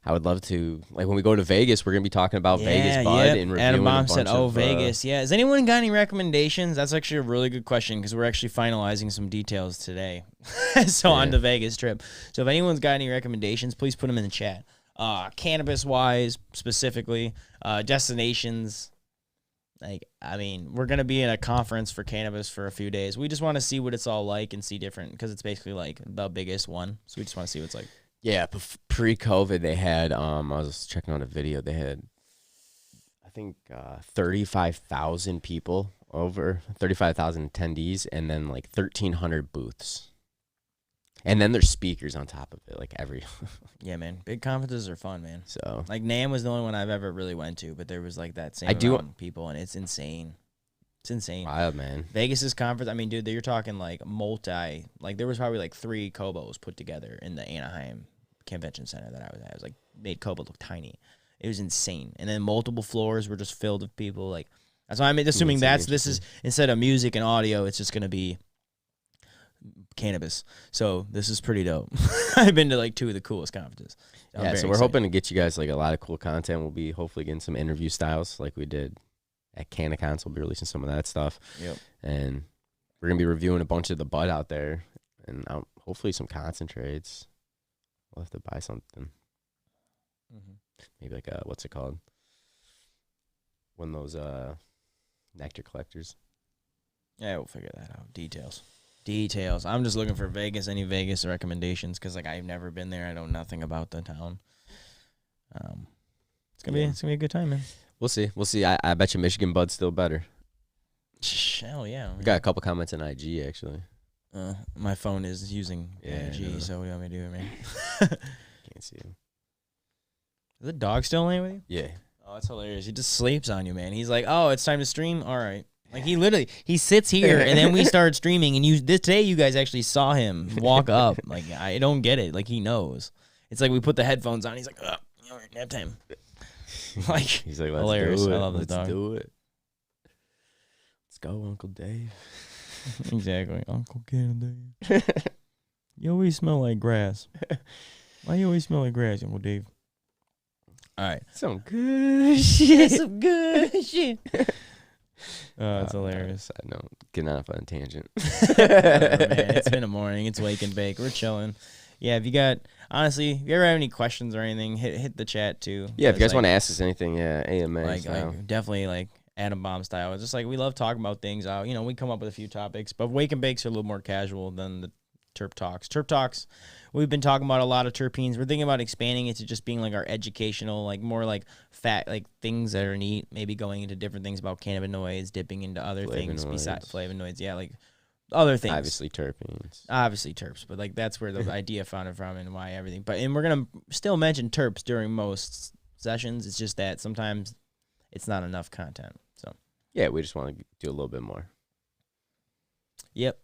I would love to, like when we go to Vegas, we're going to be talking about Vegas Bud and reviewing Adam Bomb a bunch said, of, Vegas. Yeah. Has anyone got any recommendations? That's actually a really good question because we're actually finalizing some details today. So on the Vegas trip. So if anyone's got any recommendations, please put them in the chat. Cannabis-wise, specifically, destinations. Like, I mean, we're going to be in a conference for cannabis for a few days. We just want to see what it's all like and see different because it's basically like the biggest one. So we just want to see what it's like. Yeah, pre-COVID, they had, I was checking out a video, they had, I think, 35,000 people, over 35,000 attendees, and then like 1,300 booths. And then there's speakers on top of it, like every. Yeah, man. Big conferences are fun, man. So like NAMM was the only one I've ever really went to, but there was like that same amount of people, and it's insane. It's insane. Wild, man. Vegas's conference. I mean, dude, you're talking like there was probably like 3 Kobos put together in the Anaheim Convention Center that I was at. It was like made Kobo look tiny. It was insane, and then multiple floors were just filled with people. Like that's why I'm assuming this is instead of music and audio, it's just gonna be cannabis. So this is pretty dope. I've been to like 2 of the coolest conferences. Yeah, so we're hoping to get you guys like a lot of cool content. We'll be hopefully getting some interview styles like we did at CannaCons. We'll be releasing some of that stuff. Yep. And we're gonna be reviewing a bunch of the bud out there, and hopefully some concentrates. We'll have to buy something. Maybe like what's it called? One of those nectar collectors. Yeah, we'll figure that out. Details. I'm just looking for Vegas. Any Vegas recommendations? Because like I've never been there. I know nothing about the town. It's gonna be a good time, man. We'll see. I bet you Michigan Bud's still better. Hell yeah. We got a couple comments on IG actually. My phone is using IG, so what do you want me to do, man? Can't see him. Is the dog still laying with you? Yeah. Oh, that's hilarious. He just sleeps on you, man. He's like, oh, it's time to stream. All right. Like he sits here and then we start streaming and today you guys actually saw him walk up. Like I don't get it. Like he knows. It's like we put the headphones on. He's like, oh, all right, nap time. Like, he's like, let's hilarious. do it. I love this Let's dog. do it. Let's go, Uncle Dave. Exactly. Uncle Cannadave. You always smell like grass. Why you always smell like grass, Uncle Dave? All right. Some good shit. Some good shit. It's hilarious. I know. Getting off on a tangent. Man, it's been a morning. It's wake and bake. We're chilling. Yeah, if you got, honestly, if you ever have any questions or anything, hit the chat too. Yeah, if you guys want to ask us anything, AMA like style. definitely like Atom Bomb style. It's just like we love talking about things. You know, we come up with a few topics, but wake and bakes are a little more casual than the Terp Talks. Terp Talks, we've been talking about a lot of terpenes. We're thinking about expanding it to just being like our educational, like more like like things that are neat. Maybe going into different things about cannabinoids, dipping into other things besides flavonoids. Yeah, like other things. Obviously terps, but like that's where the idea found it from and why everything. But and we're gonna still mention terps during most sessions. It's just that sometimes it's not enough content. So yeah, we just want to do a little bit more. Yep,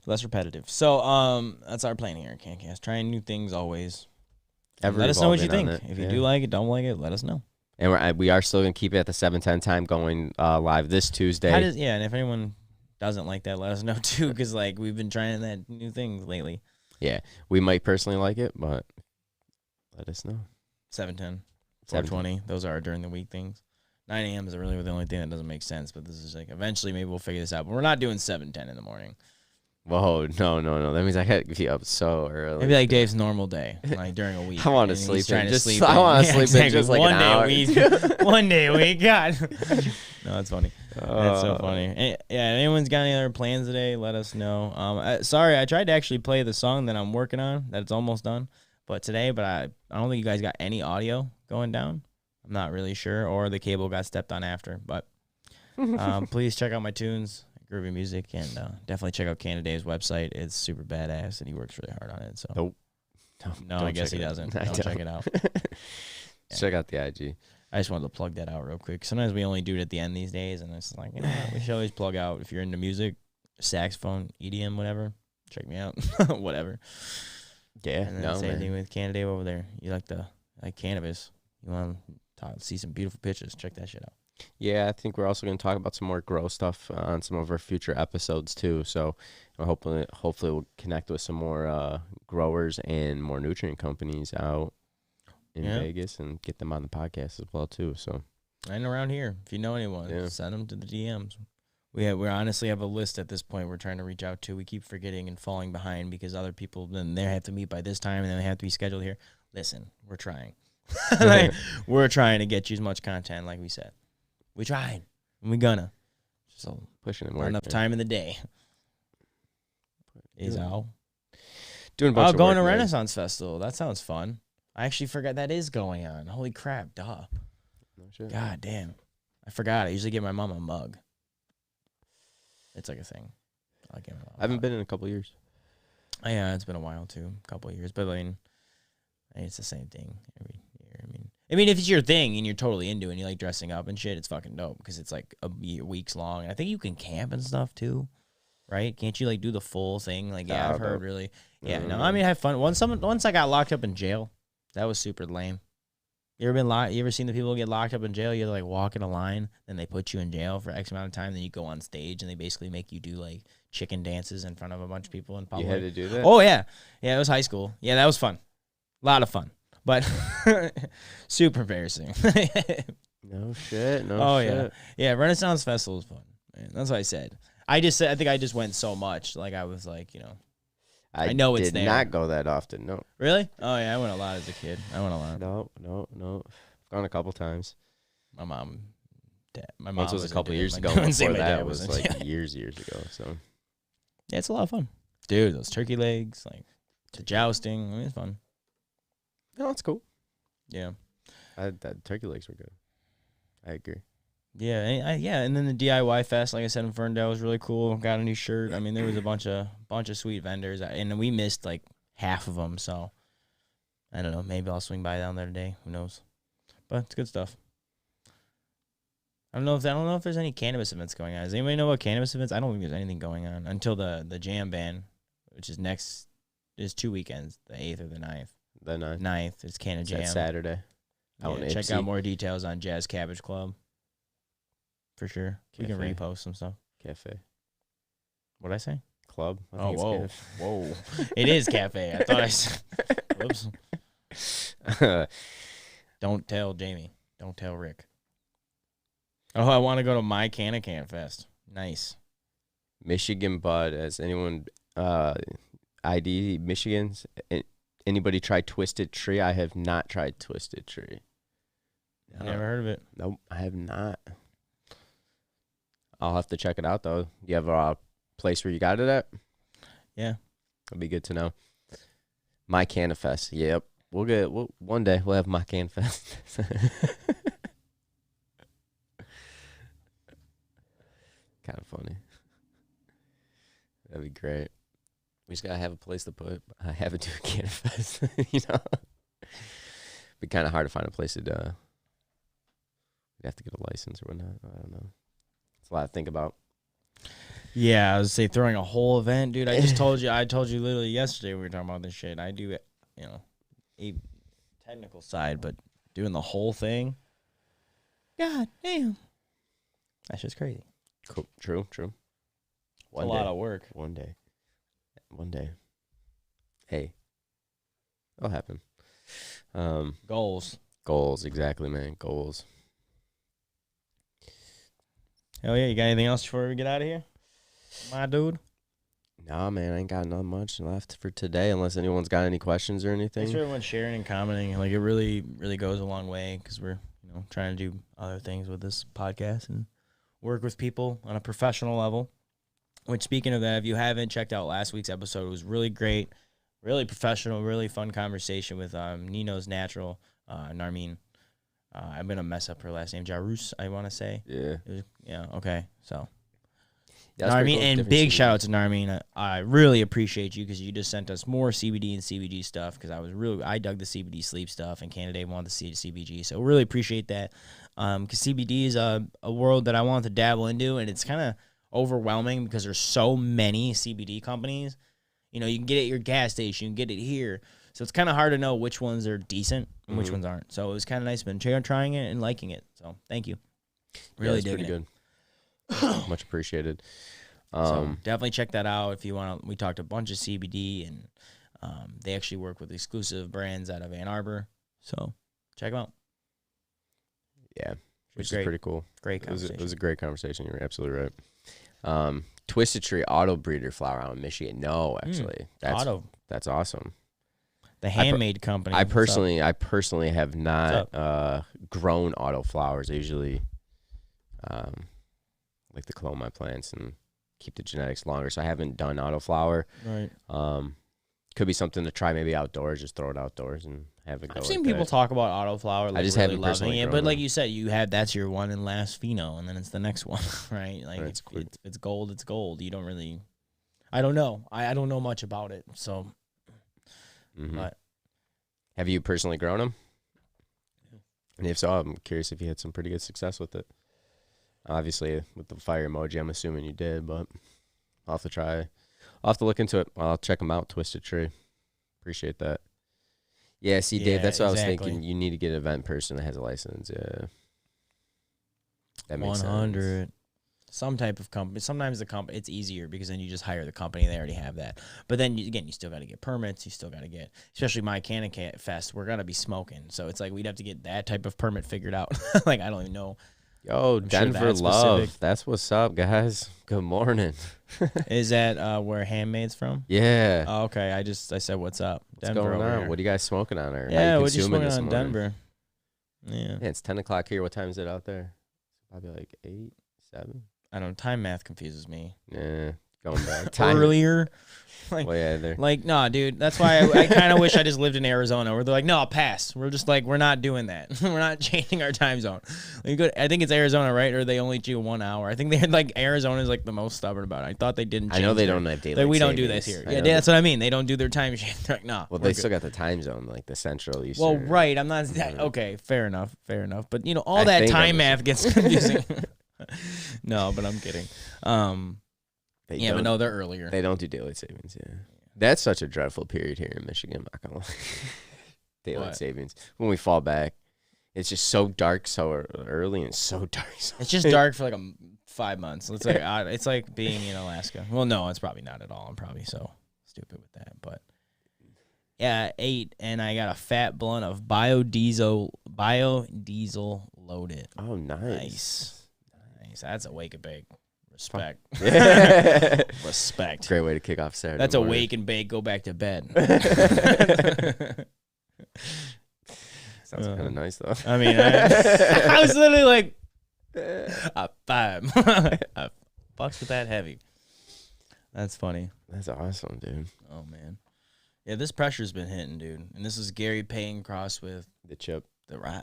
less repetitive. So that's our plan here at CanCast. Trying new things always. Let us know what you think. If you do like it, don't like it, let us know. And we are still gonna keep it at the 7:10 time, going live this Tuesday. And if anyone doesn't like that, let us know too, because like we've been trying that new thing lately. Yeah, we might personally like it, but let us know. 7:10, 4:20, those are during the week things. 9 a.m. is really the only thing that doesn't make sense, but this is like eventually maybe we'll figure this out. But we're not doing 7:10 in the morning. Whoa, no. That means I had to be up so early. Maybe like Dave's normal day, like during a week. I want to sleep in. I want to sleep in just like one an day hour. a week. One day a week. God. No, that's funny. That's so funny. Yeah, anyone's got any other plans today, let us know. Sorry, I tried to actually play the song that I'm working on, that it's almost done. But I don't think you guys got any audio going down. I'm not really sure. Or the cable got stepped on after. But please check out my tunes. Groovy Music, and definitely check out Cannadave's website. It's super badass, and he works really hard on it. So Nope. No, I guess he doesn't. Don't check it out. Check out the IG. I just wanted to plug that out real quick. Sometimes we only do it at the end these days, and it's like, you know, we should always plug out. If you're into music, saxophone, EDM, whatever, check me out. Whatever. Yeah, And then same thing with Cannadave over there. You like cannabis. You want to see some beautiful pictures. Check that shit out. Yeah, I think we're also going to talk about some more grow stuff on some of our future episodes too. So hopefully we'll connect with some more growers and more nutrient companies out in Vegas and get them on the podcast as well too. So and around here, if you know anyone, send them to the DMs. We honestly have a list at this point we're trying to reach out to. We keep forgetting and falling behind because other people, then they have to meet by this time and then they have to be scheduled here. Listen, we're trying. We're trying to get you as much content like we said. We tried. And we gonna. So pushing it not more. enough time in the day. Is out. Doing a bunch of going work, to man. Renaissance Festival. That sounds fun. I actually forgot that is going on. Holy crap, duh. No shit. God damn. I forgot. I usually get my mom a mug. It's like a thing. I haven't been in a couple years. Yeah, it's been a while too. A couple of years. But I mean, it's the same thing every year. I mean, if it's your thing and you're totally into it and you like dressing up and shit, it's fucking dope because it's like weeks long. And I think you can camp and stuff too, right? Can't you like do the full thing? Like, yeah, I've heard really. Yeah, no, I mean, have fun. Once I got locked up in jail, that was super lame. You ever seen the people get locked up in jail? You have to like walk in a line, then they put you in jail for X amount of time. Then you go on stage and they basically make you do like chicken dances in front of a bunch of people in public. You had to do that? Oh yeah, it was high school. Yeah, that was fun. A lot of fun. But super embarrassing. No shit. Yeah. Renaissance Festival is fun. Man, that's what I said. I think I just went so much. Like I was like, I know it's there. I did not go that often. No. Really? Oh yeah, I went a lot as a kid. I went a lot. No. Gone a couple times. My mom Once was a couple years ago. Before Before that that was like years ago. So yeah, it's a lot of fun, dude. Those turkey legs, like to jousting. I mean, it's fun. No, it's cool. Yeah. That turkey legs were good. I agree. Yeah, and then the DIY fest, like I said in Ferndale, was really cool. Got a new shirt. I mean, there was a bunch of sweet vendors, and we missed like half of them. So I don't know. Maybe I'll swing by down there today. Who knows? But it's good stuff. I don't know if there's any cannabis events going on. Does anybody know about cannabis events? I don't think there's anything going on until the jam ban, which is 2 weekends, the 8th or the 9th. The 9th. 9th. It's Canna Jam. That's Saturday. Yeah, check out more details on Jazz Cabbage Club. For sure. We can Cafe. repost some stuff. Cafe. What'd I say? Club. I Oh, think it's whoa. cafe. Whoa. It is cafe. I thought I said. Whoops. Don't tell Jamie. Don't tell Rick. Oh, I want to go to my Can Fest. Nice. Michigan Bud. Has anyone ID Michigan's? Anybody tried Twisted Tree? I have not tried Twisted Tree. Never heard of it. Nope, I have not. I'll have to check it out though. Do you have a place where you got it at? Yeah. That'd be good to know. My Cannafest. Yep. One day we'll have my Cannafest. Kind of funny. That'd be great. We just gotta have a place to put. I have it to a Cannafest. Be kind of hard to find a place to do. We'd have to get a license or whatnot. I don't know. It's a lot to think about. Yeah, I was say throwing a whole event, dude. I told you literally yesterday we were talking about this shit. I do, a technical side, but doing the whole thing, god damn, that's just crazy. Cool. True. It's a lot of work. One day. Hey, it'll happen. Goals, exactly, man. Goals. Hell yeah! You got anything else before we get out of here, my dude? Nah, man, I ain't got not much left for today, unless anyone's got any questions or anything. Thanks for everyone sharing and commenting. Like, it really, really goes a long way because we're, trying to do other things with this podcast and work with people on a professional level. Which, speaking of that, if you haven't checked out last week's episode, it was really great, really professional, really fun conversation with Nino's Natural, Narmeen. I'm going to mess up her last name. Jarus, I want to say. Yeah. Okay. So, Yeah, Narmeen, and big shout out to Narmeen. I really appreciate you because you just sent us more CBD and CBG stuff because I dug the CBD sleep stuff and Cannadave wanted to see CBG. So, really appreciate that because CBD is a world that I want to dabble into, and it's kind of overwhelming because there's so many CBD companies. You can get it at your gas station, you can get it here. So it's kind of hard to know which ones are decent and which ones aren't. So it was kind of nice. Been trying it and liking it. So thank you. Really digging it. Good. Much appreciated. So definitely check that out if you want to. We talked a bunch of CBD, and they actually work with exclusive brands out of Ann Arbor. So check them out. Yeah, which is pretty cool. Great conversation. It was a great conversation. You're absolutely right. Twisted Tree Auto Breeder flower out in Michigan. No, actually, that's awesome. The handmade company. I personally have not grown auto flowers. I usually like to clone my plants and keep the genetics longer. So I haven't done auto flower. Right. Could be something to try maybe outdoors. Just throw it outdoors and have it go. I've seen people talk about auto flower. Like, I just really haven't personally loving it, grown but like them. you said, that's your one and last pheno, and then it's the next one, right? Like Right, it's gold. It's gold. You don't really. I don't know. I don't know much about it. So. But. Have you personally grown them? And if so, I'm curious if you had some pretty good success with it. Obviously, with the fire emoji, I'm assuming you did, but I'll have to try. I'll have to look into it. I'll check them out, Twisted Tree. Appreciate that. Yeah, see, Dave, that's what I was thinking. You need to get an event person that has a license. Yeah. That makes 100. sense. Some type of company. Sometimes the company, it's easier because then you just hire the company. They already have that. But then, you still got to get permits. You still got to get, especially my Cannadave Fest, we're going to be smoking. So it's like we'd have to get that type of permit figured out. Like, I don't even know. Yo, Denver love. That's what's up, guys. Good morning. Is that where Handmaid's from? Yeah. Oh, okay. I said what's up. What's Denver going on? here. What are you guys smoking on? Or yeah, what are you smoking on Denver? Yeah. It's 10 o'clock here. What time is it out there? Probably like 8, 7. I don't know. Time math confuses me. Yeah. Going back. Time Earlier. Nah, dude. That's why I kind of wish I just lived in Arizona where they're like, no, I'll pass. We're just like, we're not doing that. We're not changing our time zone. I think it's Arizona, right? Or they only do 1 hour. I think they had Arizona is the most stubborn about it. I thought they didn't change I know they don't have daylight we don't savings. do this here. Yeah, that's what I mean. They don't do their time change. They're like, nah. Well, they still got the time zone, like the central, eastern. Well, right. I'm not. Okay, fair enough. But, all that time math gets confusing. No, but I'm kidding. But no, they're earlier. They don't do daylight savings, yeah. That's such a dreadful period here in Michigan, I'm not gonna lie. daylight What? savings. When we fall back, it's just so dark so early and so dark. It's just dark for like 5 months. It's like being in Alaska. Well, no, it's probably not at all. I'm probably so stupid with that. But yeah, I ate and I got a fat blunt of biodiesel loaded. Oh, Nice. That's a wake and bake. Respect. Yeah. Respect. Great way to kick off Saturday. That's a morning. wake and bake. Go back to bed. Sounds kind of nice though. I mean, I was literally like, I fucks with that heavy. That's funny. That's awesome, dude. Oh man, yeah, this pressure's been hitting, dude. And this is Gary Payne crossed with The chip.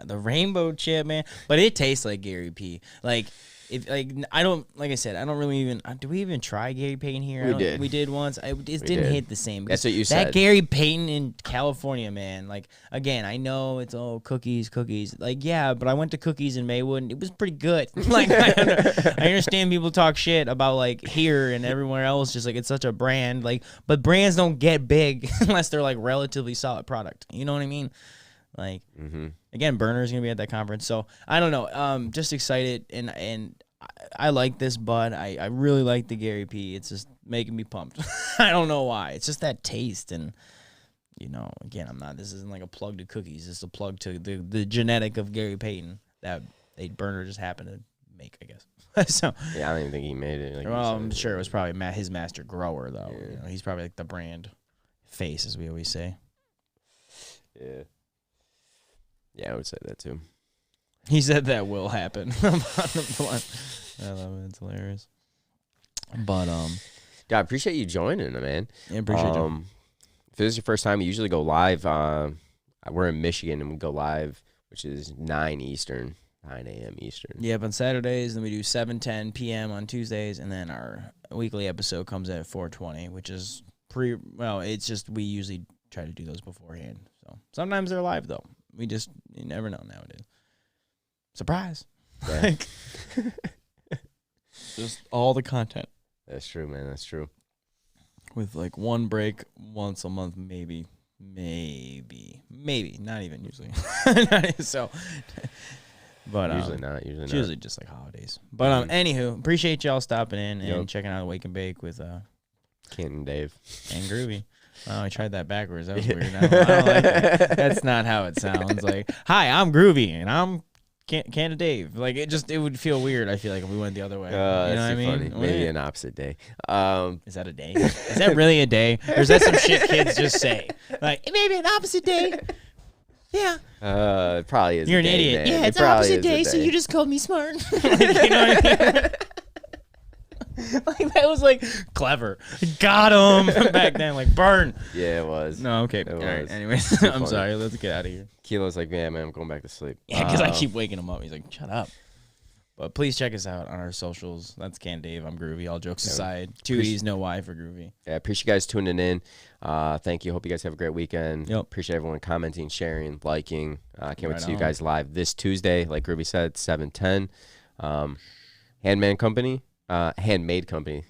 the rainbow chip, man. But it tastes like Gary P. Like if I don't really even do we even try Gary Payne here? We did once. It didn't hit the same. That's what you said. That Gary Payne in California, man. Like again, I know it's cookies. Like yeah, but I went to Cookies in Maywood and it was pretty good. Like I understand people talk shit about like here and everywhere else, just like it's such a brand. Like, but brands don't get big unless they're like relatively solid product. You know what I mean? Like again, Burner's gonna be at that conference, so I don't know. Just excited and I like this bud. I really like the Gary P. It's just making me pumped. I don't know why. It's just that taste, and you know, again, this isn't like a plug to Cookies. It's a plug to the genetic of Gary Payton that Burner just happened to make, I guess. So yeah, I don't even think he made it. Like well, I'm sure it was probably his master grower though. Yeah. You know, he's probably like the brand face, as we always say. Yeah. Yeah, I would say that too. He said that will happen. I love it. It's hilarious. But Yeah, I appreciate you joining, man. yeah, appreciate you. If this is your first time, we usually go live. We're in Michigan, and we go live, which is 9 a.m. Eastern. Yep, on Saturdays, then we do 7:10 p.m. on Tuesdays, and then our weekly episode comes at 4:20, which is it's just we usually try to do those beforehand. So sometimes they're live though. You never know nowadays. Surprise. Yeah. Like, just all the content. That's true, man. That's true. With like one break once a month, maybe, not even usually. So, but Usually not. It's usually just like holidays. But anywho, appreciate y'all stopping in and checking out Wake and Bake with Cannadave and Groovee. Oh, I tried that backwards. That was weird. I don't like that. That's not how it sounds. Like, hi, I'm Groovee and I'm Cannadave. Like it would feel weird. I feel like if we went the other way. You know what I mean? Funny. Maybe an opposite day. Is that a day? Is that really a day? Or is that some shit kids just say? Like maybe an opposite day. Yeah. It probably is. You're an idiot. Man. Yeah, it's an opposite day, so you just called me smart. Like, you know what I mean? Like that was like clever. Got him back then. Like burn. Yeah, it was. No, okay. It All was. right. Anyways, I'm sorry. Let's get out of here. Kilo's like, man, I'm going back to sleep. Yeah, because I keep waking him up. He's like, shut up. But please check us out on our socials. That's Cannadave. I'm Groovee. All jokes aside. 2 E's, no Y for Groovee. Yeah, I appreciate you guys tuning in. Thank you. Hope you guys have a great weekend. Yep. Appreciate everyone commenting, sharing, liking. I can't wait Right to see you on. guys live this Tuesday, like Groovee said, 7:10. Handmade company.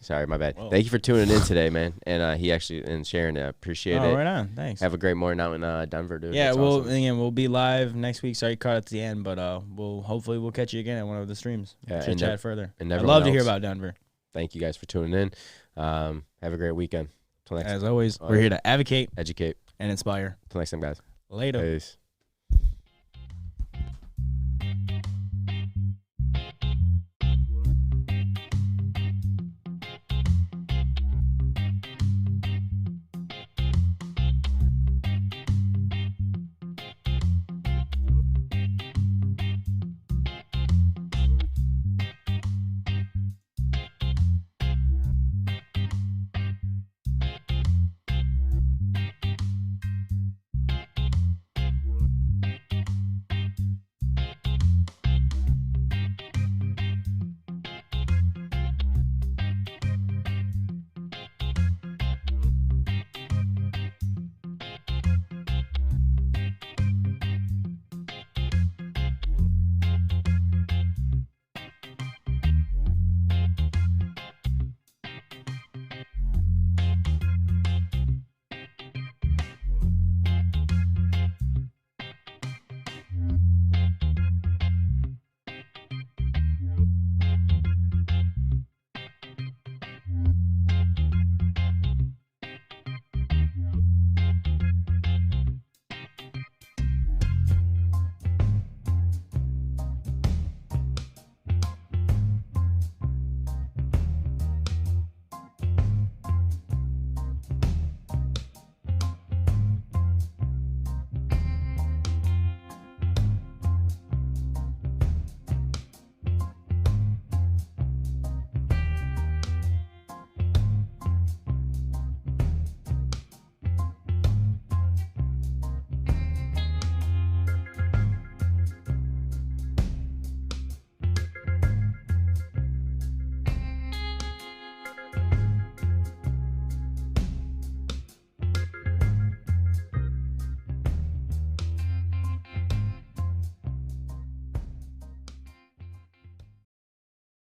Sorry, my bad. Whoa. Thank you for tuning in today, man. And he actually and sharing it. I appreciate it. Right on. Thanks. Have a great morning out in Denver, dude. Yeah, That's we'll awesome. we'll be live next week. Sorry, caught at the end, but hopefully we'll catch you again at one of the streams. Yeah, Chit chat further. and I'd everyone love to hear else. about Denver. Thank you guys for tuning in. Have a great weekend. Till next As always, we're here to advocate educate. and inspire. Till next time, guys. Later. Peace.